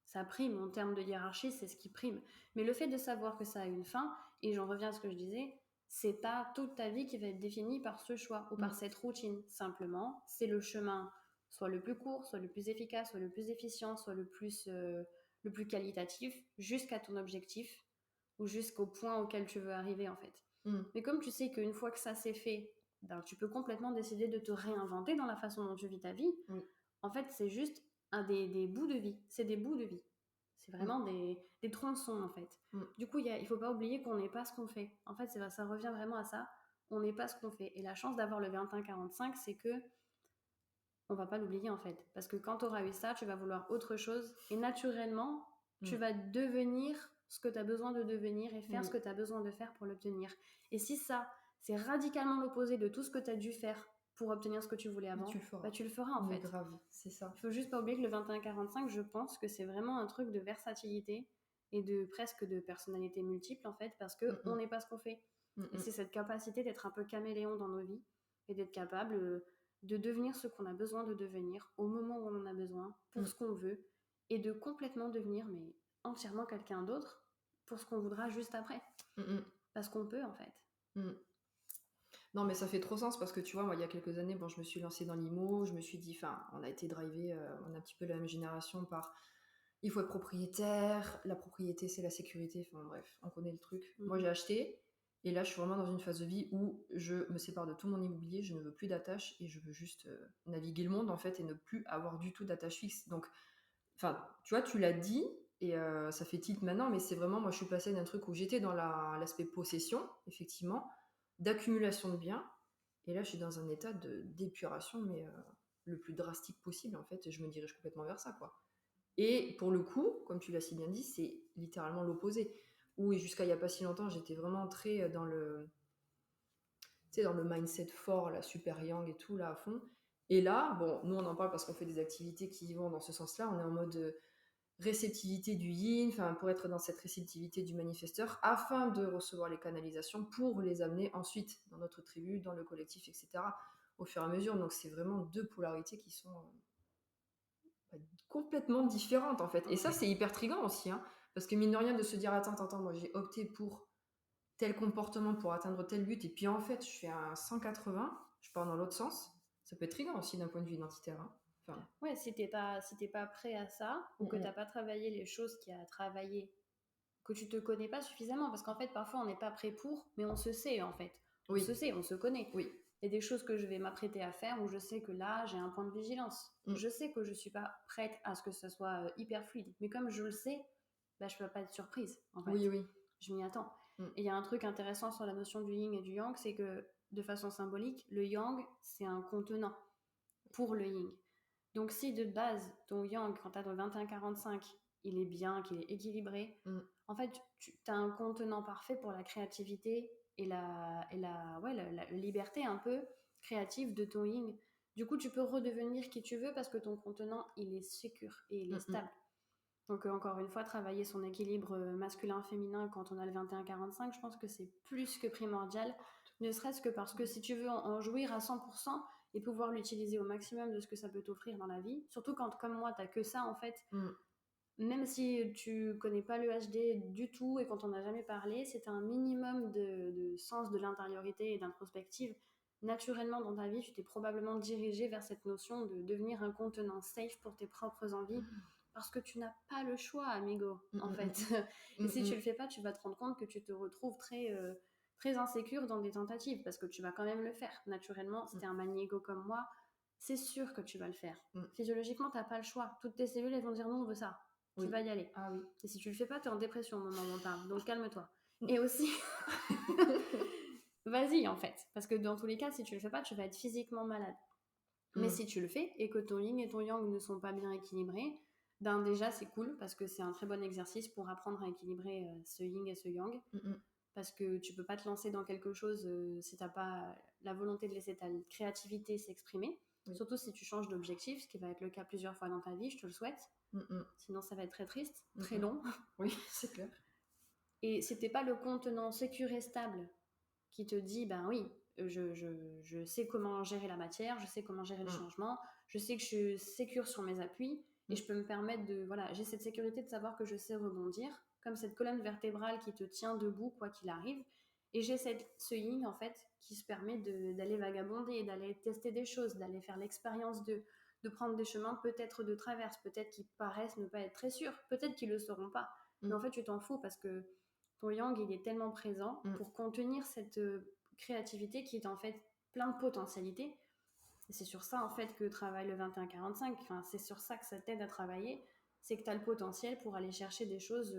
Ça prime, en termes de hiérarchie, c'est ce qui prime. Mais le fait de savoir que ça a une fin, et j'en reviens à ce que je disais, c'est pas toute ta vie qui va être définie par ce choix ou par cette routine. Simplement, c'est le chemin soit le plus court, soit le plus efficace, soit le plus efficient, soit le plus qualitatif, jusqu'à ton objectif ou jusqu'au point auquel tu veux arriver en fait. Mais comme tu sais qu'une fois que ça c'est fait, ben, tu peux complètement décider de te réinventer dans la façon dont tu vis ta vie. En fait, c'est juste des bouts de vie. C'est des bouts de vie. C'est vraiment des tronçons, en fait. Du coup, il faut pas oublier qu'on n'est pas ce qu'on fait. En fait, ça revient vraiment à ça. On n'est pas ce qu'on fait. Et la chance d'avoir le 21-45, c'est que on va pas l'oublier, en fait. Parce que quand tu auras eu ça, tu vas vouloir autre chose. Et naturellement, tu vas devenir ce que tu as besoin de devenir et faire ce que tu as besoin de faire pour l'obtenir. Et si ça, c'est radicalement l'opposé de tout ce que tu as dû faire pour obtenir ce que tu voulais avant, tu le feras en fait. Grave, c'est ça. Il faut juste pas oublier que le 21-45, je pense que c'est vraiment un truc de versatilité et de presque de personnalité multiple en fait, parce que on n'est pas ce qu'on fait. Et c'est cette capacité d'être un peu caméléon dans nos vies et d'être capable de devenir ce qu'on a besoin de devenir au moment où on en a besoin, pour ce qu'on veut, et de complètement devenir mais entièrement quelqu'un d'autre pour ce qu'on voudra juste après. Parce qu'on peut en fait. Non, mais ça fait trop sens parce que tu vois, moi, il y a quelques années, je me suis lancée dans l'IMO, je me suis dit, on a été drivé, on est un petit peu la même génération par il faut être propriétaire, la propriété c'est la sécurité, bref, on connaît le truc. Moi, j'ai acheté et là, je suis vraiment dans une phase de vie où je me sépare de tout mon immobilier, je ne veux plus d'attache et je veux juste naviguer le monde en fait et ne plus avoir du tout d'attache fixe. Donc, tu vois, tu l'as dit et ça fait tilt maintenant, mais c'est vraiment, moi, je suis passée d'un truc où j'étais dans l'aspect possession, effectivement, d'accumulation de biens. Et là, je suis dans un état d'épuration, mais le plus drastique possible, en fait. Et je me dirige complètement vers ça, quoi. Et pour le coup, comme tu l'as si bien dit, c'est littéralement l'opposé. Où jusqu'à il n'y a pas si longtemps, j'étais vraiment très dans le mindset fort, la super yang et tout, là, à fond. Et là, bon, nous, on en parle parce qu'on fait des activités qui vont dans ce sens-là. On est en mode réceptivité du yin, enfin pour être dans cette réceptivité du manifesteur, afin de recevoir les canalisations pour les amener ensuite dans notre tribu, dans le collectif, etc. au fur et à mesure. Donc c'est vraiment deux polarités qui sont complètement différentes en fait. Et ça, Ouais. c'est hyper triguant aussi, hein, parce que mine de rien, de se dire attends, moi j'ai opté pour tel comportement pour atteindre tel but, et puis en fait je fais un 180, je pars dans l'autre sens, ça peut être triguant aussi d'un point de vue identitaire, hein. Enfin, Ouais, si t'es pas prêt à ça, ou que mm, t'as pas travaillé les choses qu'il y a à travailler, que tu te connais pas suffisamment, parce qu'en fait, parfois, on n'est pas prêt pour, mais on se sait, en fait. On oui, se sait, on se connaît. oui, Il y a des choses que je vais m'apprêter à faire où je sais que là, j'ai un point de vigilance. mm, Je sais que je suis pas prête à ce que ce soit hyper fluide. Mais comme je le sais, bah, je peux pas être surprise, en fait. oui, oui, Je m'y attends. mm, Et il y a un truc intéressant sur la notion du yin et du yang, c'est que, de façon symbolique, le yang, c'est un contenant pour le yin. Donc si de base, ton yang, quand tu as ton 21-45, il est bien, qu'il est équilibré, mm, en fait, tu as un contenant parfait pour la créativité et la liberté un peu créative de ton yin. Du coup, tu peux redevenir qui tu veux parce que ton contenant, il est sécure et il est mm, stable. Donc, encore une fois, travailler son équilibre masculin-féminin quand on a le 21-45, je pense que c'est plus que primordial, ne serait-ce que parce que si tu veux en jouir à 100% et pouvoir l'utiliser au maximum de ce que ça peut t'offrir dans la vie, surtout quand, comme moi, t'as que ça, en fait, mm. même si tu connais pas le HD du tout et quand on n'a jamais parlé, c'est un minimum de sens de l'intériorité et d'introspective. Naturellement, dans ta vie, tu t'es probablement dirigé vers cette notion de devenir un contenant safe pour tes propres envies parce que tu n'as pas le choix, amigo, Mm, en mm, fait. mm, Et mm, si tu mm. le fais pas, tu vas te rendre compte que tu te retrouves très insécure dans des tentatives parce que tu vas quand même le faire. Naturellement, si t'es un maniego comme moi, c'est sûr que tu vas le faire. Mm. Physiologiquement, t'as pas le choix. Toutes tes cellules, elles vont dire non, on veut ça. Tu Oui. vas y aller. Ah oui. Et si tu le fais pas, tu es en dépression au moment où on parle. Donc calme-toi. Et aussi, vas-y en fait. Parce que dans tous les cas, si tu le fais pas, tu vas être physiquement malade. Mais Mm. si tu le fais et que ton yin et ton yang ne sont pas bien équilibrés, ben déjà c'est cool parce que c'est un très bon exercice pour apprendre à équilibrer ce yin et ce yang. Mm, mm. Parce que tu peux pas te lancer dans quelque chose si t'as pas la volonté de laisser ta créativité s'exprimer. Oui. Surtout si tu changes d'objectif, ce qui va être le cas plusieurs fois dans ta vie, je te le souhaite. Mm, mm. Sinon ça va être très triste, Mm, très mm. long. Oui, c'est clair. Et c'était pas le contenant sécure et stable qui te dit, ben oui, je sais comment gérer la matière, je sais comment gérer le changement, je sais que je suis sécure sur mes appuis et je peux me permettre de, voilà, j'ai cette sécurité de savoir que je sais rebondir, comme cette colonne vertébrale qui te tient debout quoi qu'il arrive. Et j'ai ce yin en fait qui se permet d'aller vagabonder, d'aller tester des choses, d'aller faire l'expérience de prendre des chemins peut-être de traverse, peut-être qui paraissent ne pas être très sûrs, peut-être qu'ils le seront pas. Mais en fait, tu t'en fous parce que ton yang, il est tellement présent pour contenir cette créativité qui est en fait plein de potentialités. Et c'est sur ça en fait que travaille le 21-45. Enfin, c'est sur ça que ça t'aide à travailler. C'est que tu as le potentiel pour aller chercher des choses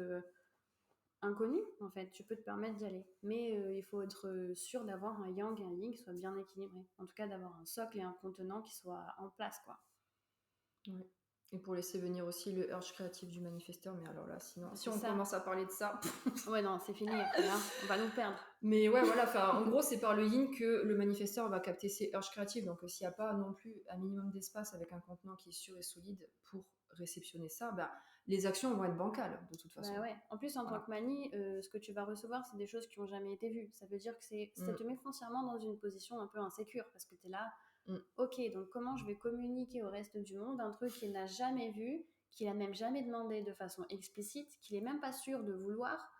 inconnues en fait. Tu peux te permettre d'y aller. Mais il faut être sûr d'avoir un yang et un yin qui soient bien équilibrés. En tout cas, d'avoir un socle et un contenant qui soient en place, quoi. Ouais. Et pour laisser venir aussi le urge créatif du manifesteur, mais alors là, sinon, si on ça. commence à parler de ça. Ouais, non, c'est fini après, hein. On va nous perdre. Mais ouais, voilà, en gros, c'est par le yin que le manifesteur va capter ses urges créatives. Donc, s'il n'y a pas non plus un minimum d'espace avec un contenant qui est sûr et solide pour réceptionner ça, bah, les actions vont être bancales, de toute façon. Bah ouais. En plus, en tant que mani, ce que tu vas recevoir, c'est des choses qui n'ont jamais été vues. Ça veut dire que ça te met foncièrement dans une position un peu insécure parce que tu es là, ok, donc comment je vais communiquer au reste du monde un truc qu'il n'a jamais vu, qu'il n'a même jamais demandé de façon explicite, qu'il n'est même pas sûr de vouloir,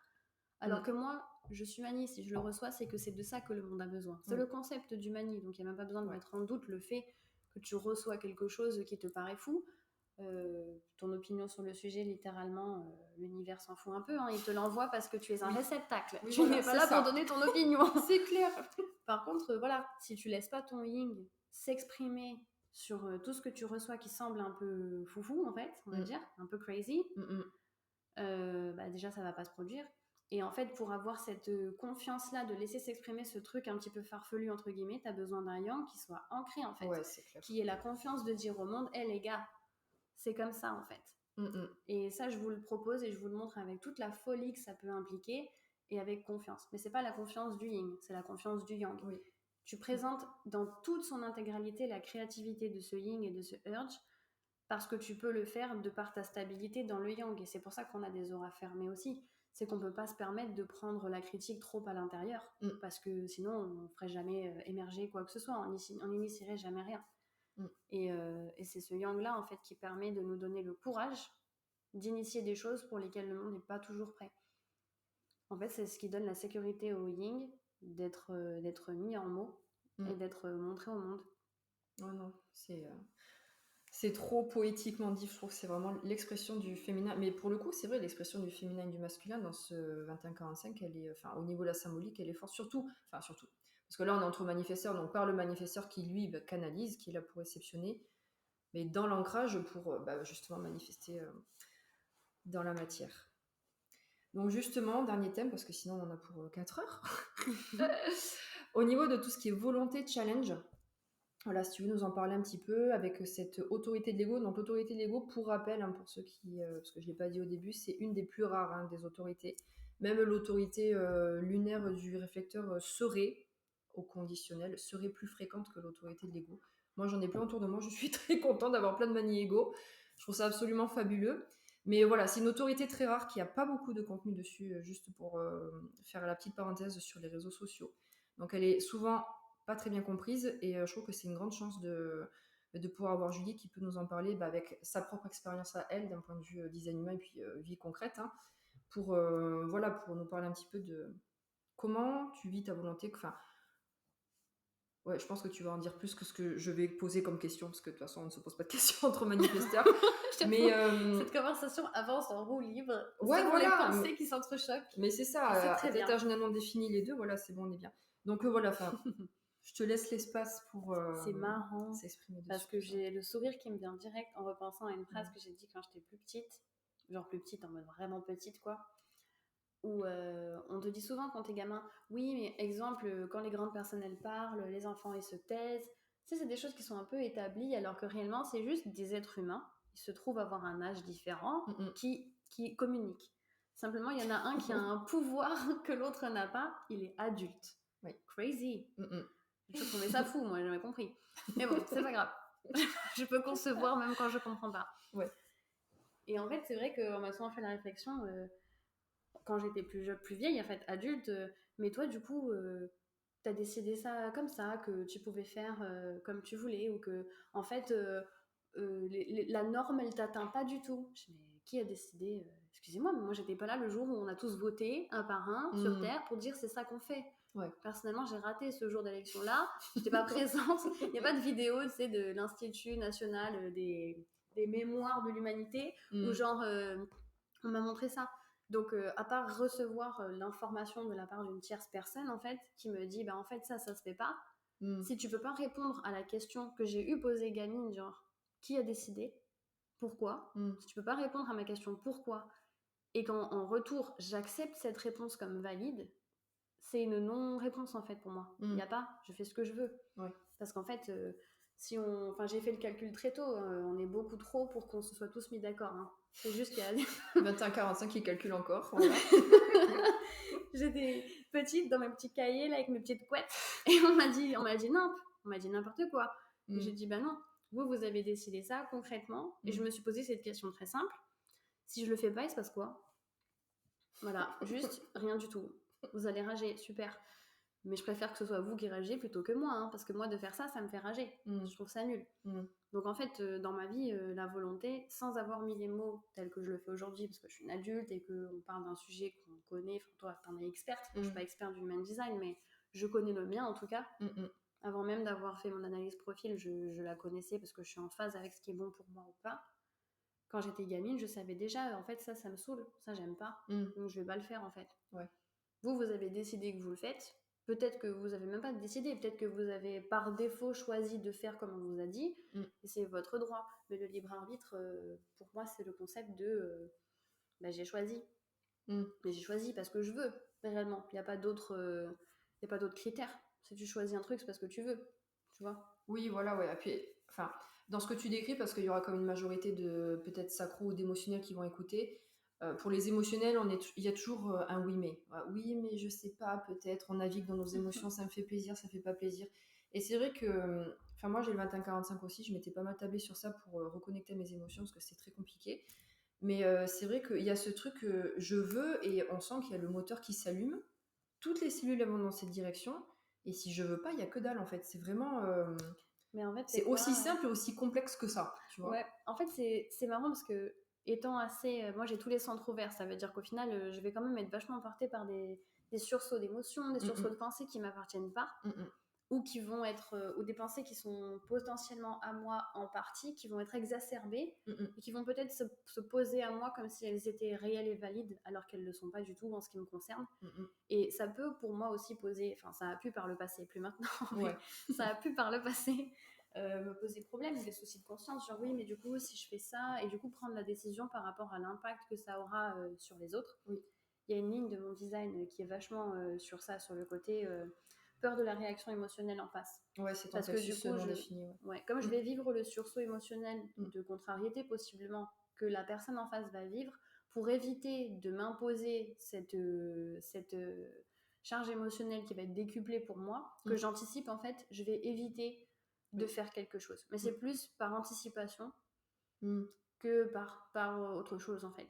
alors que moi, je suis mani, si je le reçois, c'est que c'est de ça que le monde a besoin. C'est le concept du mani, donc il n'y a même pas besoin de mettre en doute le fait que tu reçois quelque chose qui te paraît fou. Ton opinion sur le sujet, littéralement, l'univers s'en fout un peu, hein. Il te l'envoie parce que tu es un réceptacle. Oui, tu voilà, n'es pas c'est là ça. pour donner ton opinion. C'est clair. Par contre, voilà, si tu laisses pas ton yin s'exprimer sur tout ce que tu reçois qui semble un peu foufou, en fait, on va dire, un peu crazy, bah déjà, ça va pas se produire. Et en fait, pour avoir cette confiance-là de laisser s'exprimer ce truc un petit peu farfelu, entre guillemets, t'as besoin d'un yang qui soit ancré, en fait. Ouais, c'est clair. Qui ait la confiance de dire au monde, hé les gars, c'est comme ça, en fait. Et ça, je vous le propose et je vous le montre avec toute la folie que ça peut impliquer et avec confiance. Mais c'est pas la confiance du yin, c'est la confiance du yang. Oui. Tu présentes dans toute son intégralité la créativité de ce yin et de ce urge parce que tu peux le faire de par ta stabilité dans le yang. Et c'est pour ça qu'on a des auras fermées aussi. C'est qu'on ne peut pas se permettre de prendre la critique trop à l'intérieur, parce que sinon on ne ferait jamais émerger quoi que ce soit, on n'initierait jamais rien. Et c'est ce yang-là en fait qui permet de nous donner le courage d'initier des choses pour lesquelles le monde n'est pas toujours prêt. En fait, c'est ce qui donne la sécurité au yin, d'être mis en mots et d'être montré au monde. Oh non, c'est trop poétiquement dit, je trouve que c'est vraiment l'expression du féminin. Mais pour le coup, c'est vrai, l'expression du féminin et du masculin dans ce 21-45, elle est, au niveau de la symbolique, elle est forte. Surtout, parce que là, on est entre manifesteurs, donc par le manifesteur qui, lui, canalise, qui est là pour réceptionner, mais dans l'ancrage pour justement manifester dans la matière. Donc justement, dernier thème, parce que sinon on en a pour 4 heures. Au niveau de tout ce qui est volonté, challenge, voilà, si tu veux nous en parler un petit peu avec cette autorité de l'ego. Donc l'autorité de l'ego, pour rappel, pour ceux qui, parce que je ne l'ai pas dit au début, c'est une des plus rares des autorités. Même l'autorité lunaire du réflecteur serait, au conditionnel, serait plus fréquente que l'autorité de l'ego. Moi j'en ai plein autour de moi, je suis très contente d'avoir plein de manies ego. Je trouve ça absolument fabuleux. Mais voilà, c'est une autorité très rare qui n'a pas beaucoup de contenu dessus, juste pour faire la petite parenthèse sur les réseaux sociaux. Donc elle est souvent pas très bien comprise et je trouve que c'est une grande chance de pouvoir avoir Julie qui peut nous en parler avec sa propre expérience à elle d'un point de vue design humain et puis vie concrète, pour nous parler un petit peu de comment tu vis ta volonté. Ouais, je pense que tu vas en dire plus que ce que je vais poser comme question, parce que de toute façon on ne se pose pas de questions entre manifesteurs. Mais cette conversation avance en roue libre. Ouais, c'est voilà, les pensées qui s'entrechoquent. Mais c'est ça, à déterminément défini les deux, voilà, c'est bon, on est bien. Donc voilà, je te laisse l'espace pour c'est marrant s'exprimer dessus. parce que j'ai le sourire qui me vient direct en repensant à une phrase que j'ai dit quand j'étais plus petite, genre plus petite en mode vraiment petite quoi, où on te dit souvent quand t'es gamin, oui mais exemple quand les grandes personnes elles parlent, les enfants ils se taisent, tu sais, c'est des choses qui sont un peu établies alors que réellement c'est juste des êtres humains, ils se trouvent avoir un âge différent qui communiquent. Simplement il y en a un qui a un pouvoir que l'autre n'a pas, il est adulte. Oui. Crazy. Je trouvais ça fou, moi, j'ai jamais compris. Mais bon, c'est pas grave. Je peux concevoir même quand je comprends pas. Ouais. Et en fait, c'est vrai qu'on m'a souvent fait la réflexion, quand j'étais plus vieille, en fait, adulte, mais toi, du coup, t'as décidé ça comme ça, que tu pouvais faire comme tu voulais, ou que, en fait, la norme, elle t'atteint pas du tout. Je dis, mais qui a décidé Excusez-moi, mais moi, j'étais pas là le jour où on a tous voté, un par un, sur Terre, pour dire c'est ça qu'on fait. Ouais. Personnellement, j'ai raté ce jour d'élection-là. Je n'étais pas présente. Il n'y a pas de vidéo, tu sais, de l'Institut national des mémoires de l'humanité où genre on m'a montré ça. Donc à part recevoir l'information de la part d'une tierce personne en fait qui me dit bah en fait ça se fait pas. Si tu peux pas répondre à la question que j'ai eu posée gamine, genre qui a décidé, pourquoi, si tu peux pas répondre à ma question pourquoi et qu'en retour j'accepte cette réponse comme valide, c'est une non-réponse en fait pour moi. Il n'y a pas, je fais ce que je veux. Ouais. Parce qu'en fait, j'ai fait le calcul très tôt, on est beaucoup trop pour qu'on se soit tous mis d'accord. C'est juste qu'il y a 21-45 qui calcule encore. Voilà. J'étais petite dans mes petits cahiers là, avec mes petites couettes et on m'a dit non, on m'a dit n'importe quoi. Et j'ai dit bah non, vous avez décidé ça concrètement et je me suis posé cette question très simple. Si je le fais pas, il se passe quoi? Voilà, juste rien du tout. Vous allez rager, super. Mais je préfère que ce soit vous qui ragiez plutôt que moi, parce que moi, de faire ça, ça me fait rager. Je trouve ça nul. Donc en fait, dans ma vie, la volonté, sans avoir mis les mots tels que je le fais aujourd'hui, parce que je suis une adulte et qu'on parle d'un sujet qu'on connaît, enfin toi, t'en es experte, moi, je suis pas experte du human design, mais je connais le mien en tout cas. Avant même d'avoir fait mon analyse profil, je la connaissais parce que je suis en phase avec ce qui est bon pour moi ou pas. Quand j'étais gamine, je savais déjà, en fait, ça me saoule, ça j'aime pas, donc je vais pas le faire en fait. Ouais. Vous avez décidé que vous le faites. Peut-être que vous avez même pas décidé, peut-être que vous avez par défaut choisi de faire comme on vous a dit, et c'est votre droit. Mais le libre arbitre, pour moi, c'est le concept de j'ai choisi. Mais j'ai choisi parce que je veux, réellement. Il n'y a pas d'autres critères. Si tu choisis un truc, c'est parce que tu veux, tu vois. Oui, voilà, ouais. Et puis, dans ce que tu décris, parce qu'il y aura comme une majorité de peut-être sacro ou d'émotionnels qui vont écouter, pour les émotionnels, il y a toujours un oui mais. Oui, mais je sais pas, peut-être, on navigue dans nos émotions, ça me fait plaisir, ça fait pas plaisir. Et c'est vrai que, enfin moi j'ai le 21-45 aussi, je m'étais pas mal tablée sur ça pour reconnecter mes émotions parce que c'est très compliqué. Mais c'est vrai qu'il y a ce truc que je veux et on sent qu'il y a le moteur qui s'allume. Toutes les cellules elles vont dans cette direction. Et si je veux pas, il y a que dalle en fait. C'est vraiment, Mais en fait, c'est c'est quoi aussi simple et aussi complexe que ça, tu vois. Ouais, en fait, c'est marrant parce que, étant assez. Moi, j'ai tous les centres ouverts, ça veut dire qu'au final, je vais quand même être vachement portée par des sursauts d'émotions, des Mm, sursauts de mm, pensées qui m'appartiennent pas, mm, mm. ou qui vont être. Ou des pensées qui sont potentiellement à moi en partie, qui vont être exacerbées, Mm, mm, et qui vont peut-être se poser à moi comme si elles étaient réelles et valides, alors qu'elles ne le sont pas du tout en ce qui me concerne. mm, mm. Et ça peut pour moi aussi poser, enfin ça a pu par le passé, plus maintenant, mais Ouais. ça a pu par le passé me poser problème, des soucis de conscience, genre oui mais du coup si je fais ça, et du coup prendre la décision par rapport à l'impact que ça aura sur les autres. Oui. Il y a une ligne de mon design qui est vachement sur ça, sur le côté peur de la réaction émotionnelle en face. Ouais, c'est ton Parce que du plexus coup, non défini. Ouais. ouais, comme je Mm, vais vivre le sursaut émotionnel mm. de contrariété possiblement que la personne en face va vivre, pour éviter de m'imposer cette charge émotionnelle qui va être décuplée pour moi, que Mm. j'anticipe en fait, je vais éviter de Oui. faire quelque chose. Mais c'est plus par anticipation Mm. que par autre chose en fait,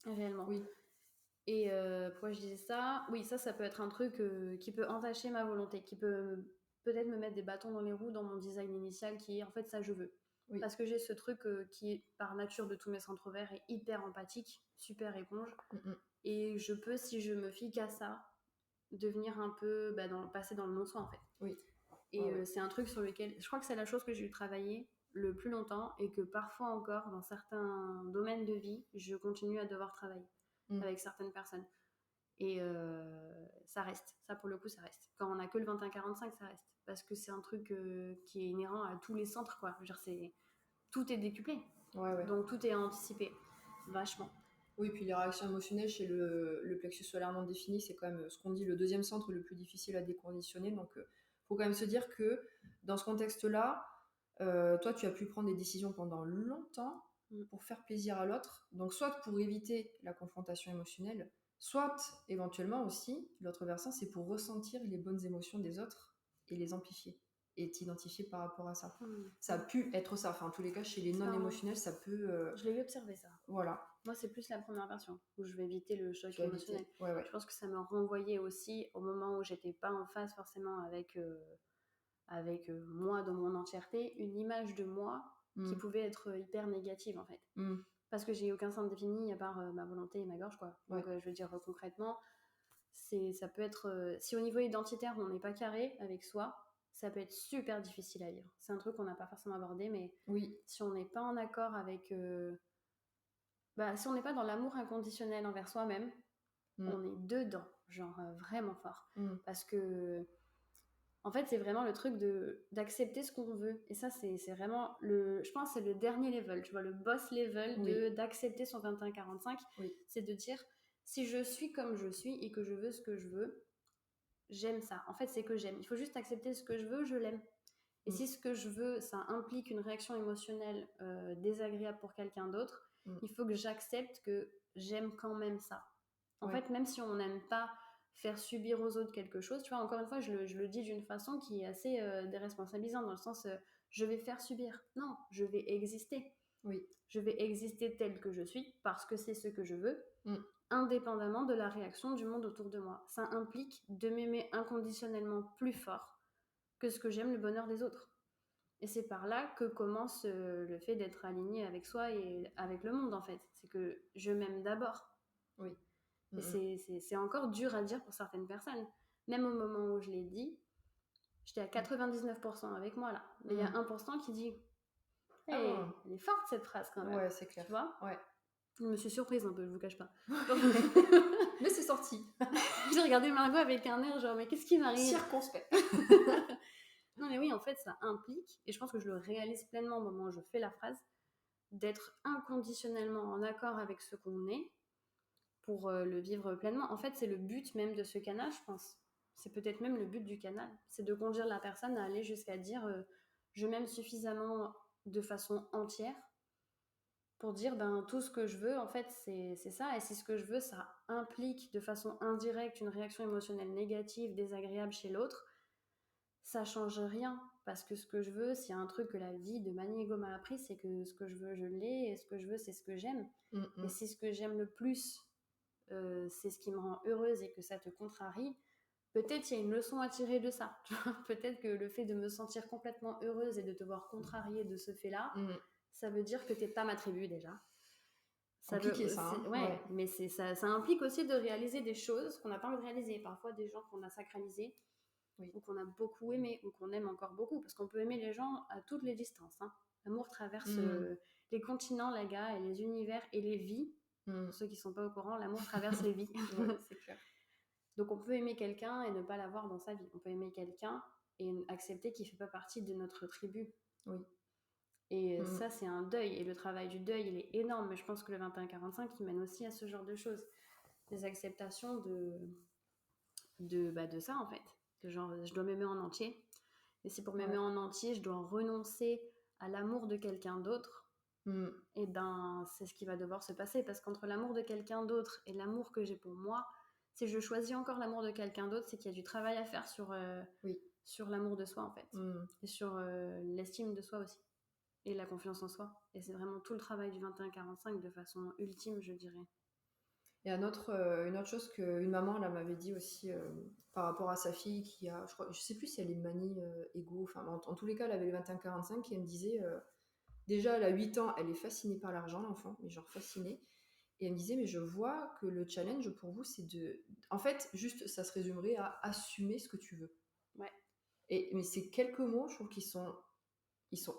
réellement. Oui. Et pourquoi je disais ça? Oui, ça peut être un truc qui peut entacher ma volonté, qui peut peut-être me mettre des bâtons dans les roues dans mon design initial, qui est en fait ça je veux. Oui. Parce que j'ai ce truc qui est par nature de tous mes centres ouverts est hyper empathique, super éponge. Mm, mm. Et je peux, si je me fie qu'à ça, devenir un peu, passer dans le non-soi en fait. Oui. Et Ouais, ouais. c'est un truc sur lequel, je crois que c'est la chose que j'ai eu travailler le plus longtemps, et que parfois encore, dans certains domaines de vie, je continue à devoir travailler Mm. avec certaines personnes. Et ça reste. Ça, pour le coup, ça reste. Quand on a que le 21-45, ça reste. Parce que c'est un truc qui est inhérent à tous les centres, quoi. Je veux dire, tout est décuplé. Ouais, ouais. Donc, tout est anticipé. Vachement. Oui, puis les réactions émotionnelles chez le plexus solaire non défini, c'est quand même ce qu'on dit le deuxième centre le plus difficile à déconditionner. Donc, faut quand même se dire que dans ce contexte-là, toi, tu as pu prendre des décisions pendant longtemps pour faire plaisir à l'autre. Donc, soit pour éviter la confrontation émotionnelle, soit éventuellement aussi, l'autre versant, c'est pour ressentir les bonnes émotions des autres et les amplifier et t'identifier par rapport à ça. Ça a pu être ça. Enfin, en tous les cas, chez les non émotionnels, ça peut. Je l'ai observé ça. Voilà. Moi, c'est plus la première version où je vais éviter le choc émotionnel. Ouais, ouais. Je pense que ça me renvoyait aussi au moment où j'étais pas en phase forcément avec moi dans mon entièreté, une image de moi qui pouvait être hyper négative en fait. Parce que j'ai aucun centre défini à part ma volonté et ma gorge, quoi. Donc je veux dire concrètement, ça peut être si au niveau identitaire on n'est pas carré avec soi, ça peut être super difficile à vivre. C'est un truc qu'on n'a pas forcément abordé, mais si on n'est pas en accord avec si on n'est pas dans l'amour inconditionnel envers soi-même, on est dedans, genre vraiment fort. Parce que en fait, c'est vraiment le truc d'accepter ce qu'on veut. Et ça, c'est vraiment je pense c'est le dernier level, tu vois, le boss level d'accepter son 21-45. C'est de dire, si je suis comme je suis et que je veux ce que je veux, j'aime ça. En fait, c'est que j'aime. Il faut juste accepter ce que je veux, je l'aime. Et si ce que je veux, ça implique une réaction émotionnelle désagréable pour quelqu'un d'autre, il faut que j'accepte que j'aime quand même ça. En fait, même si on n'aime pas faire subir aux autres quelque chose, tu vois, encore une fois, je le dis d'une façon qui est assez déresponsabilisante, dans le sens je vais faire subir. Non, je vais exister. Je vais exister telle que je suis parce que c'est ce que je veux, indépendamment de la réaction du monde autour de moi. Ça implique de m'aimer inconditionnellement plus fort que ce que j'aime le bonheur des autres. Et c'est par là que commence le fait d'être aligné avec soi et avec le monde, en fait. C'est que je m'aime d'abord. Et c'est encore dur à dire pour certaines personnes. Même au moment où je l'ai dit, j'étais à 99% avec moi, là. Mais il y a 1% qui dit hey, elle est forte, cette phrase, quand même. Ouais, c'est clair. Tu vois ? Ouais. Je me suis surprise un peu, je vous cache pas. Mais c'est sorti. J'ai regardé Margot avec un air genre, mais qu'est-ce qui m'arrive ? Circonspect. Non, mais oui, en fait, ça implique, et je pense que je le réalise pleinement au moment où je fais la phrase, d'être inconditionnellement en accord avec ce qu'on est pour le vivre pleinement. En fait, c'est le but même de ce canal, je pense. C'est peut-être même le but du canal. C'est de conduire la personne à aller jusqu'à dire je m'aime suffisamment de façon entière pour dire tout ce que je veux, en fait, c'est ça. Et si ce que je veux, ça implique de façon indirecte une réaction émotionnelle négative, désagréable chez l'autre, ça change rien. Parce que ce que je veux, s'il y a un truc que la vie de Maniego m'a appris, c'est que ce que je veux, je l'ai, et ce que je veux, c'est ce que j'aime. Et si ce que j'aime le plus, c'est ce qui me rend heureuse et que ça te contrarie, peut-être il y a une leçon à tirer de ça. Peut-être que le fait de me sentir complètement heureuse et de te voir contrariée de ce fait-là, ça veut dire que t'es pas ma tribu déjà. Compliqué ça, hein. Ouais, mais ça implique aussi de réaliser des choses qu'on n'a pas envie de réaliser. Parfois des gens qu'on a sacralisés, ou qu'on a beaucoup aimé, ou qu'on aime encore beaucoup, parce qu'on peut aimer les gens à toutes les distances, hein. L'amour traverse les continents, les gars, et les univers et les vies. Pour ceux qui sont pas au courant, l'amour traverse les vies. Ouais, c'est clair. Donc on peut aimer quelqu'un et ne pas l'avoir dans sa vie. On peut aimer quelqu'un et accepter qu'il fait pas partie de notre tribu. Oui. Et ça, c'est un deuil. Et le travail du deuil, il est énorme. Mais je pense que le 21-45, il mène aussi à ce genre de choses. Des acceptations de ça, en fait. De genre, je dois m'aimer en entier. Et si pour m'aimer en entier, je dois renoncer à l'amour de quelqu'un d'autre, et ben, c'est ce qui va devoir se passer. Parce qu'entre l'amour de quelqu'un d'autre et l'amour que j'ai pour moi, si je choisis encore l'amour de quelqu'un d'autre, c'est qu'il y a du travail à faire sur l'amour de soi, en fait. Et sur l'estime de soi aussi. Et la confiance en soi. Et c'est vraiment tout le travail du 21-45 de façon ultime, je dirais. Et une autre chose qu'une maman elle m'avait dit aussi par rapport à sa fille qui a, je sais plus si elle est manie égo, enfin en tous les cas elle avait le 21-45 et elle me disait déjà elle a 8 ans, elle est fascinée par l'argent l'enfant, mais genre fascinée. Et elle me disait mais je vois que le challenge pour vous c'est en fait juste ça se résumerait à assumer ce que tu veux. Ouais. Mais ces quelques mots je trouve qu'ils sont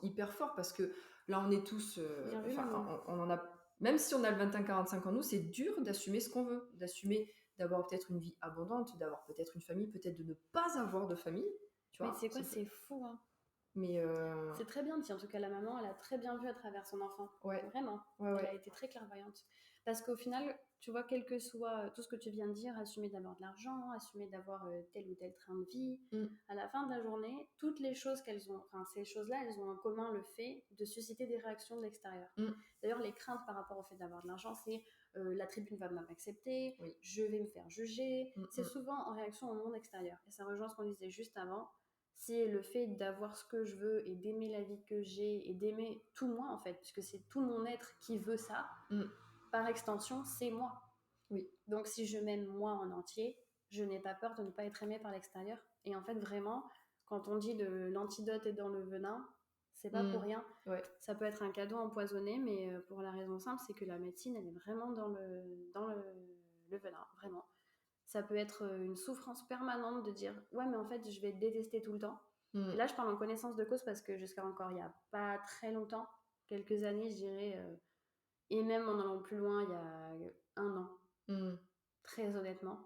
hyper forts parce que là on est tous on en a, même si on a le 21-45 en nous, c'est dur d'assumer ce qu'on veut, d'assumer d'avoir peut-être une vie abondante, d'avoir peut-être une famille, peut-être de ne pas avoir de famille, tu vois. Mais c'est quoi, c'est fou, hein. Mais c'est très bien dit, en tout cas la maman, elle a très bien vu à travers son enfant. Ouais. Vraiment. Elle a été très clairvoyante. Parce qu'au final, tu vois, quel que soit tout ce que tu viens de dire, assumer d'avoir de l'argent, assumer d'avoir tel ou tel train de vie, à la fin de la journée, toutes les choses qu'elles ont, enfin ces choses-là, elles ont en commun le fait de susciter des réactions de l'extérieur. D'ailleurs, les craintes par rapport au fait d'avoir de l'argent, c'est la tribune va m'accepter, je vais me faire juger. C'est souvent en réaction au monde extérieur. Et ça rejoint ce qu'on disait juste avant. C'est le fait d'avoir ce que je veux et d'aimer la vie que j'ai et d'aimer tout moi, en fait, puisque c'est tout mon être qui veut ça. Par extension, c'est moi. Donc si je m'aime moi en entier, je n'ai pas peur de ne pas être aimée par l'extérieur. Et en fait, vraiment, quand on dit l'antidote est dans le venin, c'est pas pour rien. Ça peut être un cadeau empoisonné, mais pour la raison simple, c'est que la médecine, elle est vraiment dans le venin, vraiment. Ça peut être une souffrance permanente de dire « Ouais, mais en fait, je vais être détestée tout le temps. » Et là, je parle en connaissance de cause parce que jusqu'à encore il n'y a pas très longtemps, quelques années, je dirais, et même en allant plus loin, il y a 1 an, très honnêtement,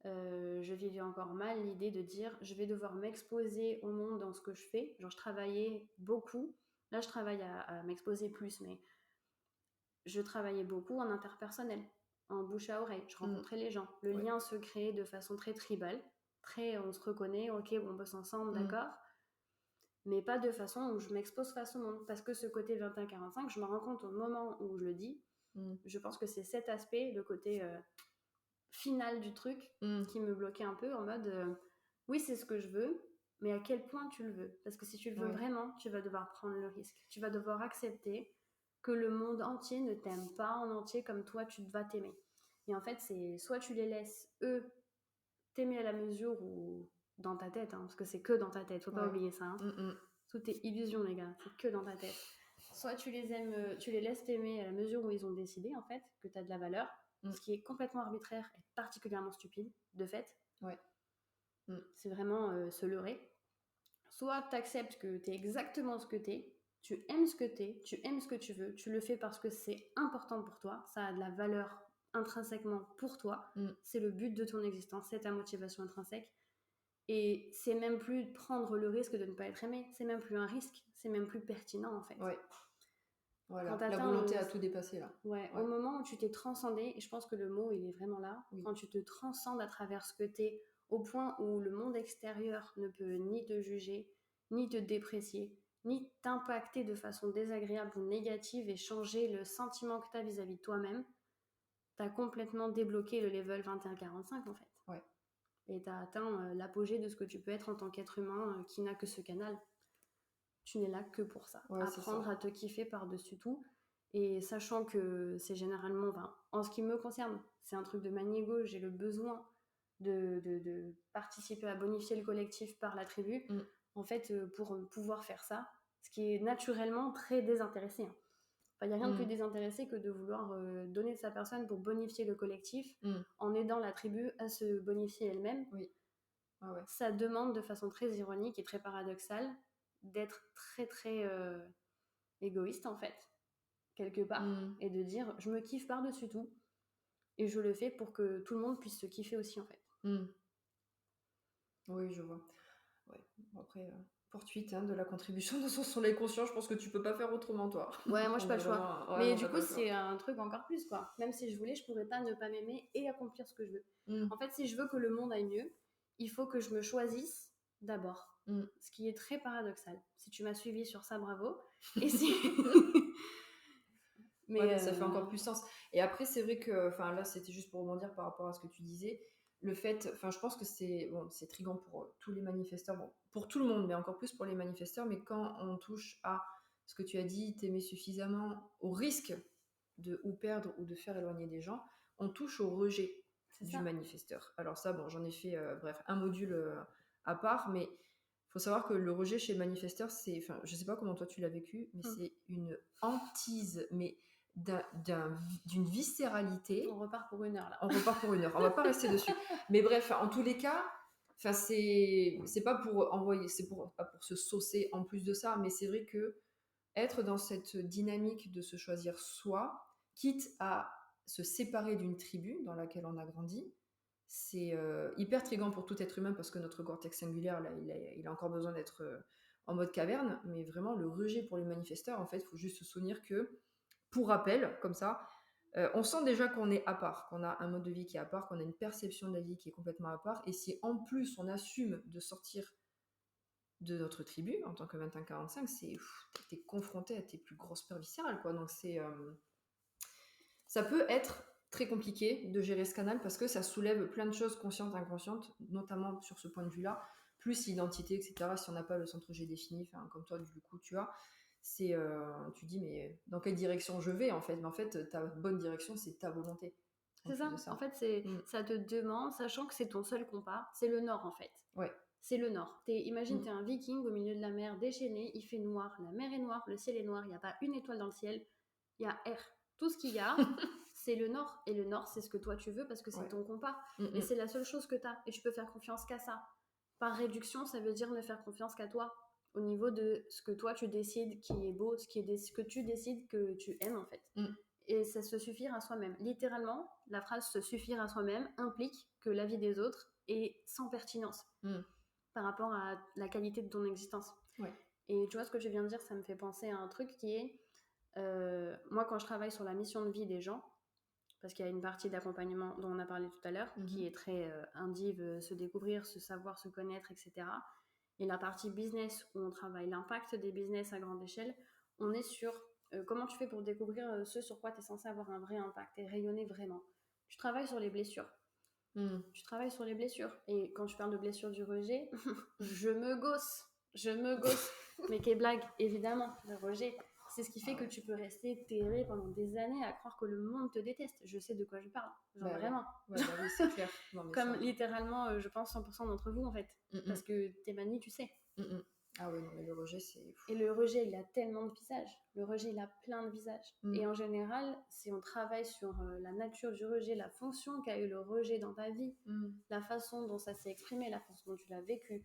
je vivais encore mal l'idée de dire « Je vais devoir m'exposer au monde dans ce que je fais. » Genre, je travaillais beaucoup. Là, je travaille à m'exposer plus, mais je travaillais beaucoup en interpersonnel, en bouche à oreille. Je rencontrais les gens. Le lien se créait de façon très tribale. Très, on se reconnaît, ok, on bosse ensemble, d'accord. Mais pas de façon où je m'expose face au monde. Parce que ce côté 21-45, je me rends compte au moment où je le dis. Je pense que c'est cet aspect, le côté final du truc, qui me bloquait un peu en mode oui, c'est ce que je veux, mais à quel point tu le veux? Parce que si tu le veux vraiment, tu vas devoir prendre le risque. Tu vas devoir accepter que le monde entier ne t'aime pas en entier comme toi, tu vas t'aimer. Et en fait, c'est soit tu les laisses, eux, t'aimer à la mesure où dans ta tête, hein, parce que c'est que dans ta tête, faut pas oublier ça. Hein. Tout est illusion, les gars, c'est que dans ta tête. Soit tu les aimes, tu les laisses t'aimer à la mesure où ils ont décidé, en fait, que tu as de la valeur, ce qui est complètement arbitraire et particulièrement stupide, de fait. C'est vraiment se leurrer. Soit tu acceptes que tu es exactement ce que tu es, tu aimes ce que tu es, tu aimes ce que tu veux, tu le fais parce que c'est important pour toi, ça a de la valeur intrinsèquement pour toi, c'est le but de ton existence, c'est ta motivation intrinsèque. Et c'est même plus de prendre le risque de ne pas être aimé, c'est même plus un risque, c'est même plus pertinent en fait. Voilà, la volonté à tout dépasser là. Au moment où tu t'es transcendé, et je pense que le mot il est vraiment là, quand tu te transcendes à travers ce que t'es, au point où le monde extérieur ne peut ni te juger, ni te déprécier, ni t'impacter de façon désagréable ou négative et changer le sentiment que tu as vis-à-vis de toi-même, tu as complètement débloqué le level 21-45 en fait. et tu as atteint l'apogée de ce que tu peux être en tant qu'être humain qui n'a que ce canal. Tu n'es là que pour ça. Ouais, c'est Apprendre ça. à te kiffer par-dessus tout. Et sachant que c'est généralement, enfin, en ce qui me concerne, c'est un truc de maniego, j'ai le besoin de participer à bonifier le collectif par la tribu. En fait, pour pouvoir faire ça, ce qui est naturellement très désintéressé. Hein. Enfin, il n'y a rien de plus désintéressé que de vouloir donner de sa personne pour bonifier le collectif en aidant la tribu à se bonifier elle-même. Oui. Ah ouais. Ça demande de façon très ironique et très paradoxale d'être très très égoïste en fait, quelque part, et de dire je me kiffe par-dessus tout et je le fais pour que tout le monde puisse se kiffer aussi en fait. Oui, je vois. Ouais. Bon, après, poursuite de la contribution de son soleil conscient, je pense que tu peux pas faire autrement, toi. Ouais, moi je On pas est le choix. vraiment... Ouais, Mais non, du t'as coup, pas le choix. c'est un truc encore plus quoi. Même si je voulais, je pourrais pas ne pas m'aimer et accomplir ce que je veux. En fait, si je veux que le monde aille mieux, il faut que je me choisisse d'abord. Ce qui est très paradoxal. Si tu m'as suivi sur ça, bravo. Et si... mais ça fait encore plus sens. Et après, c'est vrai que, enfin là, c'était juste pour rebondir par rapport à ce que tu disais. Le fait, enfin, je pense que c'est trigant pour tous les manifesteurs, bon, pour tout le monde, mais encore plus pour les manifesteurs. Mais quand on touche à ce que tu as dit, t'aimer suffisamment, au risque de ou perdre ou de faire éloigner des gens, on touche au rejet du manifesteur. Alors ça, bon, j'en ai fait, bref, un module à part, mais faut savoir que le rejet chez le manifesteur, c'est, enfin, je sais pas comment toi tu l'as vécu, mais c'est une hantise, mais d'une viscéralité. On repart pour 1 heure là. On repart pour 1 heure. On va pas rester dessus. Mais bref, en tous les cas, enfin c'est pas pour envoyer, c'est pas pour se saucer en plus de ça, mais c'est vrai que être dans cette dynamique de se choisir soi, quitte à se séparer d'une tribu dans laquelle on a grandi, c'est hyper trigant pour tout être humain parce que notre cortex singulaire, là, il a encore besoin d'être en mode caverne, mais vraiment le rejet pour les manifesteurs, en fait, il faut juste se souvenir que, pour rappel, comme ça, on sent déjà qu'on est à part, qu'on a un mode de vie qui est à part, qu'on a une perception de la vie qui est complètement à part, et si en plus on assume de sortir de notre tribu en tant que 21-45, t'es confronté à tes plus grosses peurs viscérales, quoi. Donc ça peut être très compliqué de gérer ce canal parce que ça soulève plein de choses conscientes et inconscientes, notamment sur ce point de vue-là, plus l'identité, etc. Si on n'a pas le centre G défini, comme toi, du coup, tu as, tu dis, mais dans quelle direction je vais, en fait? Mais en fait, ta bonne direction, c'est ta volonté. C'est ça. En fait, ça te demande, sachant que c'est ton seul compas, c'est le nord, en fait. Ouais. C'est le nord. Imagine, t'es un viking au milieu de la mer, déchaîné, il fait noir, la mer est noire, le ciel est noir, il n'y a pas une étoile dans le ciel, il y a air. Tout ce qu'il y a, c'est le nord. Et le nord, c'est ce que toi tu veux parce que c'est ton compas. Et c'est la seule chose que tu as. Et tu peux faire confiance qu'à ça. Par réduction, ça veut dire ne faire confiance qu'à toi. Au niveau de ce que toi tu décides qui est beau, ce que tu décides que tu aimes en fait. Et ça se suffire à soi-même. Littéralement, la phrase se suffire à soi-même implique que la vie des autres est sans pertinence par rapport à la qualité de ton existence. Ouais. Et tu vois, ce que tu viens de dire, ça me fait penser à un truc qui est, moi, quand je travaille sur la mission de vie des gens, parce qu'il y a une partie d'accompagnement dont on a parlé tout à l'heure, qui est très indive, se découvrir, se savoir, se connaître, etc. Et la partie business, où on travaille l'impact des business à grande échelle, on est sur comment tu fais pour découvrir ce sur quoi tu es censé avoir un vrai impact et rayonner vraiment. Tu travailles sur les blessures. Tu travailles sur les blessures. Et quand je parle de blessures du rejet, je me gosse. Mais quelle blague, évidemment, le rejet. C'est ce qui fait que tu peux rester terré pendant des années à croire que le monde te déteste. Je sais de quoi je parle. Genre vraiment. Ouais, oui, c'est clair. Non, mais comme littéralement, je pense 100% d'entre vous en fait. Parce que t'es manie, tu sais. Ah ouais, non, mais le rejet, c'est... Et le rejet, il a tellement de visages. Le rejet, il a plein de visages. Et en général, si on travaille sur la nature du rejet, la fonction qu'a eu le rejet dans ta vie, la façon dont ça s'est exprimé, la façon dont tu l'as vécu,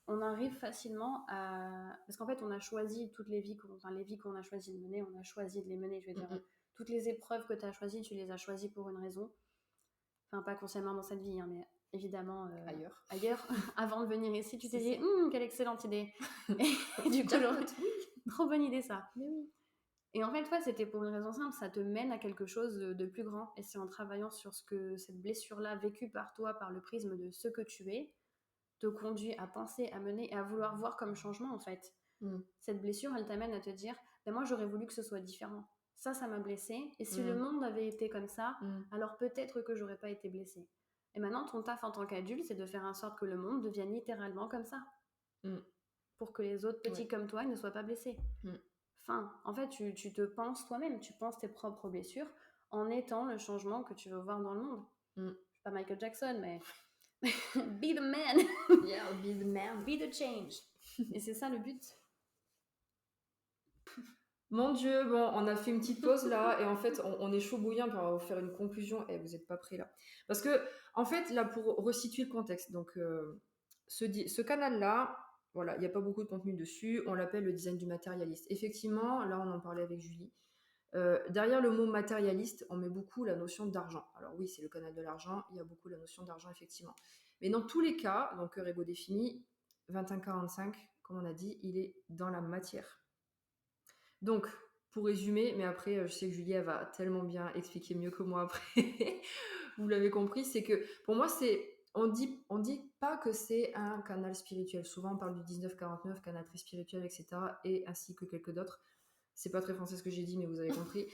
on arrive facilement à... Parce qu'en fait, on a choisi toutes les vies, les vies qu'on a choisi de mener, on a choisi de les mener. Je veux dire, toutes les épreuves que tu as choisies, tu les as choisies pour une raison. Enfin, pas consciemment dans cette vie, hein, mais évidemment ailleurs. Avant de venir ici, tu t'es dit quelle excellente idée. et du coup, trop bonne idée ça. Mais oui. Et en fait, c'était pour une raison simple, ça te mène à quelque chose de plus grand. Et c'est en travaillant sur ce que cette blessure-là, vécue par toi, par le prisme de ce que tu es, te conduit à penser, à mener et à vouloir voir comme changement en fait. Cette blessure, elle t'amène à te dire, moi j'aurais voulu que ce soit différent. Ça m'a blessée. Et si le monde avait été comme ça, alors peut-être que j'aurais pas été blessée. Et maintenant, ton taf en tant qu'adulte, c'est de faire en sorte que le monde devienne littéralement comme ça. Pour que les autres petits comme toi ne soient pas blessés. Enfin, en fait, tu te penses toi-même, tu penses tes propres blessures en étant le changement que tu veux voir dans le monde. Je suis pas Michael Jackson, mais be the man. Yeah, be the man. Be the change. Et c'est ça le but. Mon Dieu, bon, on a fait une petite pause là et en fait, on est chaud bouillant pour on va faire une conclusion. Et vous n'êtes pas prêts là. Parce que, en fait, là, pour resituer le contexte, donc ce canal-là, voilà, il n'y a pas beaucoup de contenu dessus. On l'appelle le design du matérialiste. Effectivement, là, on en parlait avec Julie. Derrière le mot matérialiste, on met beaucoup la notion d'argent. Alors oui, c'est le canal de l'argent, il y a beaucoup la notion d'argent, effectivement. Mais dans tous les cas, donc Rego défini, 2145, comme on a dit, il est dans la matière. Donc, pour résumer, mais après, je sais que Julie, elle va tellement bien expliquer mieux que moi après, vous l'avez compris, c'est que pour moi, on dit pas que c'est un canal spirituel. Souvent, on parle du 1949, canal très spirituel, etc., et ainsi que quelques d'autres. C'est pas très français ce que j'ai dit, mais vous avez compris.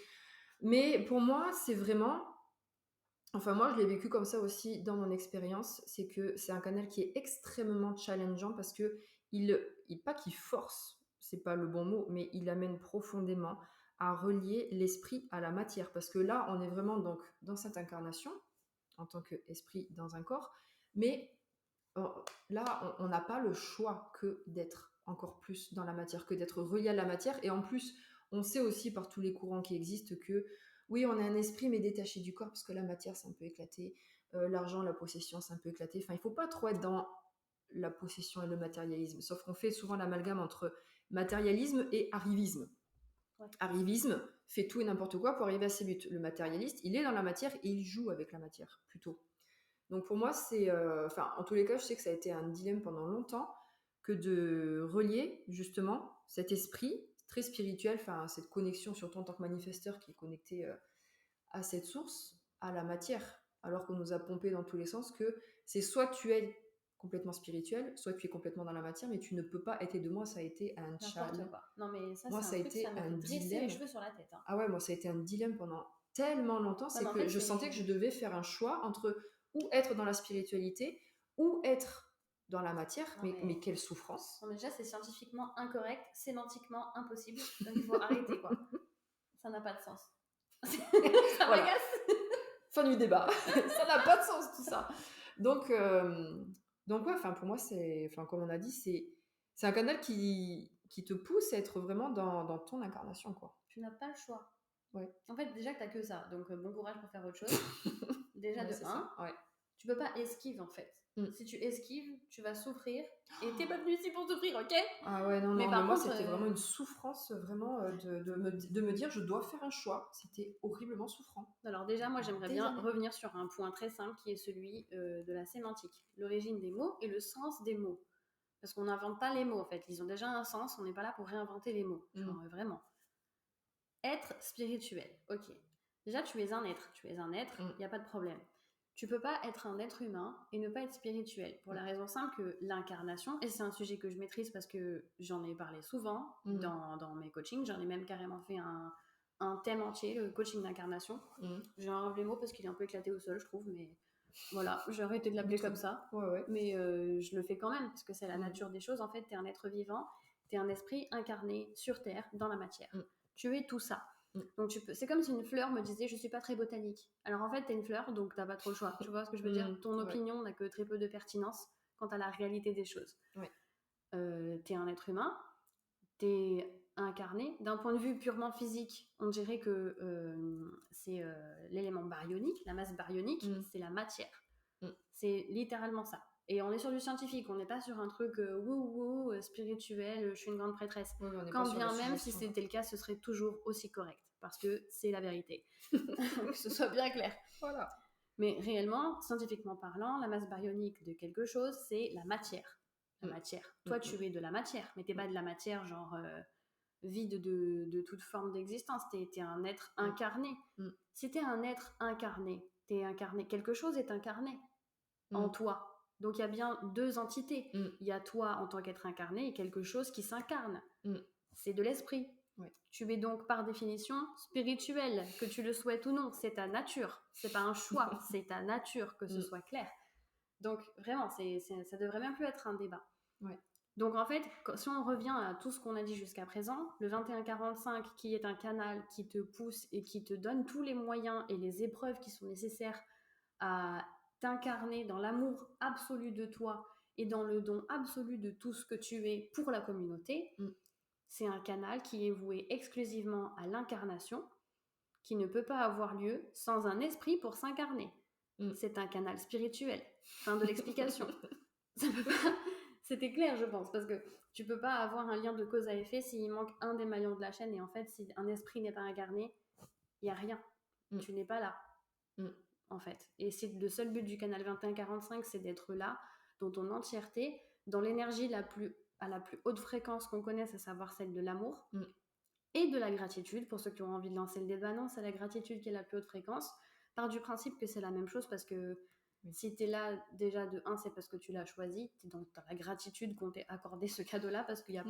Mais pour moi, c'est vraiment... Enfin, moi, je l'ai vécu comme ça aussi dans mon expérience. C'est que c'est un canal qui est extrêmement challengeant parce que pas qu'il force, c'est pas le bon mot, mais il amène profondément à relier l'esprit à la matière. Parce que là, on est vraiment donc dans cette incarnation, en tant qu'esprit dans un corps, mais là, on n'a pas le choix que d'être encore plus dans la matière, que d'être relié à la matière. Et en plus, on sait aussi par tous les courants qui existent que oui, on a un esprit mais détaché du corps parce que la matière, c'est un peu éclaté. L'argent, la possession, c'est un peu éclaté. Enfin, il ne faut pas trop être dans la possession et le matérialisme. Sauf qu'on fait souvent l'amalgame entre matérialisme et arrivisme. Ouais. Arrivisme fait tout et n'importe quoi pour arriver à ses buts. Le matérialiste, il est dans la matière et il joue avec la matière, plutôt. Donc pour moi, c'est... en tous les cas, je sais que ça a été un dilemme pendant longtemps que de relier justement cet esprit très spirituel, cette connexion surtout en tant que manifesteur qui est connecté à cette source, à la matière, alors qu'on nous a pompé dans tous les sens que c'est soit tu es complètement spirituel, soit tu es complètement dans la matière, mais tu ne peux pas être de moi. Ça a été un challenge. Non mais ça, moi, ça a été un dilemme. Les cheveux sur la tête. Hein. Ah ouais, moi ça a été un dilemme pendant tellement longtemps, c'est que je sentais que je devais faire un choix entre ou être dans la spiritualité ou être dans la matière, mais quelle souffrance. Non mais déjà c'est scientifiquement incorrect, sémantiquement impossible, donc il faut arrêter quoi. Ça n'a pas de sens. Ça m'agace. Fin du débat. Ça n'a pas de sens tout ça. Donc ouais, pour moi c'est, comme on a dit, c'est un canal qui te pousse à être vraiment dans ton incarnation quoi. Tu n'as pas le choix. Ouais. En fait déjà que t'as que ça, donc bon courage pour faire autre chose. Déjà de 1, ouais. Tu peux pas esquiver en fait. Si tu esquives, tu vas souffrir et t'es pas venu ici pour souffrir, ok? Ah ouais, non, mais moi c'était vraiment une souffrance vraiment de me dire je dois faire un choix. C'était horriblement souffrant. Alors déjà, moi j'aimerais bien revenir sur un point très simple qui est celui de la sémantique, l'origine des mots et le sens des mots. Parce qu'on n'invente pas les mots en fait, ils ont déjà un sens, on n'est pas là pour réinventer les mots, genre vraiment. Être spirituel, ok. Déjà tu es un être, il n'y a pas de problème. Tu peux pas être un être humain et ne pas être spirituel, pour la raison simple que l'incarnation, et c'est un sujet que je maîtrise parce que j'en ai parlé souvent dans mes coachings, j'en ai même carrément fait un thème entier, le coaching d'incarnation. J'ai enlevé les mots parce qu'il est un peu éclaté au sol, je trouve, mais voilà, j'ai arrêté de l'appeler comme ça. Ouais. Mais je le fais quand même, parce que c'est la nature des choses. En fait, t'es un être vivant, t'es un esprit incarné sur Terre, dans la matière. Tu es tout ça. Donc c'est comme si une fleur me disait je suis pas très botanique. Alors en fait t'es une fleur donc t'as pas trop le choix. Tu vois ce que je veux dire? Ton opinion n'a que très peu de pertinence quant à la réalité des choses. T'es un être humain, t'es incarné. D'un point de vue purement physique, on dirait que c'est l'élément baryonique, la masse baryonique, c'est la matière. C'est littéralement ça. Et on est sur du scientifique, on n'est pas sur un truc spirituel, je suis une grande prêtresse. Quand bien même si c'était le cas, ce serait toujours aussi correct, parce que c'est la vérité. Que ce soit bien clair. Voilà. Mais réellement, scientifiquement parlant, la masse baryonique de quelque chose, c'est la matière. La matière. Toi, tu es de la matière, mais t'es pas de la matière genre vide de toute forme d'existence. T'es un être incarné. Si t'es un être incarné, t'es incarné. Quelque chose est incarné en toi. Donc il y a bien deux entités. Il y a toi en tant qu'être incarné et quelque chose qui s'incarne. C'est de l'esprit. Ouais. Tu es donc par définition spirituel, que tu le souhaites ou non. C'est ta nature. C'est pas un choix, c'est ta nature, que ce soit clair. Donc vraiment, ça devrait même plus être un débat. Ouais. Donc en fait, si on revient à tout ce qu'on a dit jusqu'à présent, le 21-45 qui est un canal qui te pousse et qui te donne tous les moyens et les épreuves qui sont nécessaires à t'incarner dans l'amour absolu de toi et dans le don absolu de tout ce que tu es pour la communauté, c'est un canal qui est voué exclusivement à l'incarnation, qui ne peut pas avoir lieu sans un esprit pour s'incarner. C'est un canal spirituel. Fin de l'explication. Ça peut pas... C'était clair, je pense, parce que tu peux pas avoir un lien de cause à effet s'il manque un des maillons de la chaîne, et en fait, si un esprit n'est pas incarné, il n'y a rien. Tu n'es pas là, en fait. Et c'est le seul but du canal 21-45, c'est d'être là, dans ton entièreté, dans l'énergie à la plus haute fréquence qu'on connaisse, à savoir celle de l'amour, et de la gratitude. Pour ceux qui ont envie de lancer le débat, non, c'est la gratitude qui est la plus haute fréquence. Part du principe que c'est la même chose, parce que si tu es là, déjà de 1, c'est parce que tu l'as choisi, tu es dans la gratitude qu'on t'ait accordé ce cadeau-là, parce qu'il y a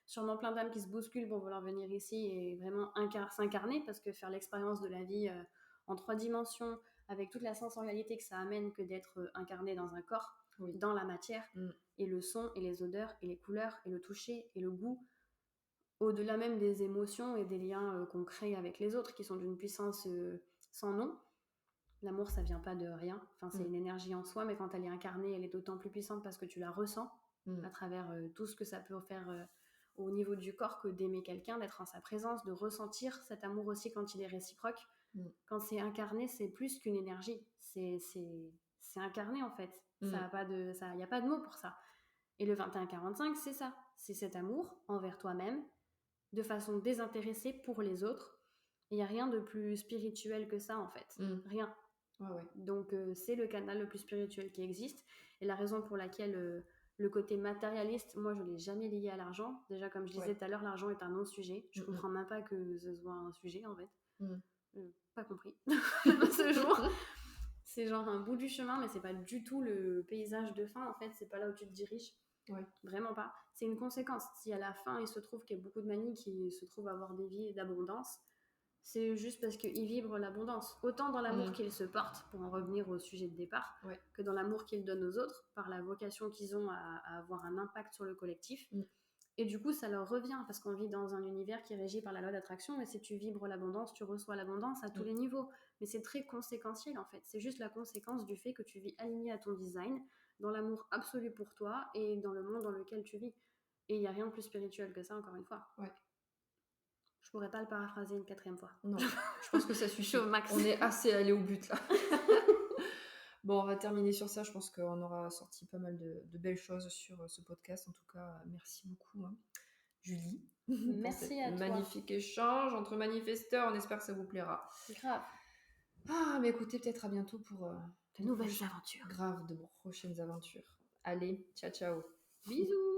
sûrement plein d'âmes qui se bousculent pour vouloir venir ici et vraiment s'incarner, parce que faire l'expérience de la vie en 3 dimensions, avec toute la sensorialité que ça amène que d'être incarné dans un corps, dans la matière, et le son, et les odeurs, et les couleurs, et le toucher, et le goût, au-delà même des émotions et des liens qu'on crée avec les autres, qui sont d'une puissance sans nom. L'amour, ça vient pas de rien. Enfin, c'est une énergie en soi, mais quand elle est incarnée, elle est d'autant plus puissante parce que tu la ressens à travers tout ce que ça peut faire au niveau du corps, que d'aimer quelqu'un, d'être en sa présence, de ressentir cet amour aussi quand il est réciproque. Quand c'est incarné, c'est plus qu'une énergie. C'est incarné, en fait. Il n'y a pas de mots pour ça. Et le 21-45, c'est ça. C'est cet amour envers toi-même, de façon désintéressée pour les autres. Il n'y a rien de plus spirituel que ça, en fait. Rien. Donc c'est le canal le plus spirituel qui existe, et la raison pour laquelle le côté matérialiste, moi je l'ai jamais lié à l'argent. Déjà, comme je disais tout à l'heure, l'argent est un non-sujet. Je comprends même pas que ce soit un sujet, en fait. Pas compris ce jour. C'est genre un bout du chemin, mais c'est pas du tout le paysage de fin, en fait. C'est pas là où tu te diriges. Vraiment pas. C'est une conséquence. Si à la fin il se trouve qu'il y a beaucoup de manies qui se trouvent avoir des vies d'abondance, c'est juste parce qu'ils vibrent l'abondance. Autant dans l'amour qu'ils se portent, pour en revenir au sujet de départ, que dans l'amour qu'ils donnent aux autres, par la vocation qu'ils ont à avoir un impact sur le collectif. Et du coup, ça leur revient, parce qu'on vit dans un univers qui est régi par la loi d'attraction, et si tu vibres l'abondance, tu reçois l'abondance à tous les niveaux. Mais c'est très conséquentiel, en fait. C'est juste la conséquence du fait que tu vis aligné à ton design, dans l'amour absolu pour toi, et dans le monde dans lequel tu vis. Et il n'y a rien de plus spirituel que ça, encore une fois. Je pourrais pas le paraphraser une 4e fois. Non, je pense que ça suffit. Au max. On est assez allé au but là. Bon, on va terminer sur ça. Je pense qu'on aura sorti pas mal de belles choses sur ce podcast. En tout cas, merci beaucoup, Julie. Merci à toi. Magnifique échange entre manifesteurs. On espère que ça vous plaira. Grave. Mais écoutez, peut-être à bientôt pour de nouvelles aventures. Grave, de prochaines aventures. Allez, ciao, ciao. Bisous.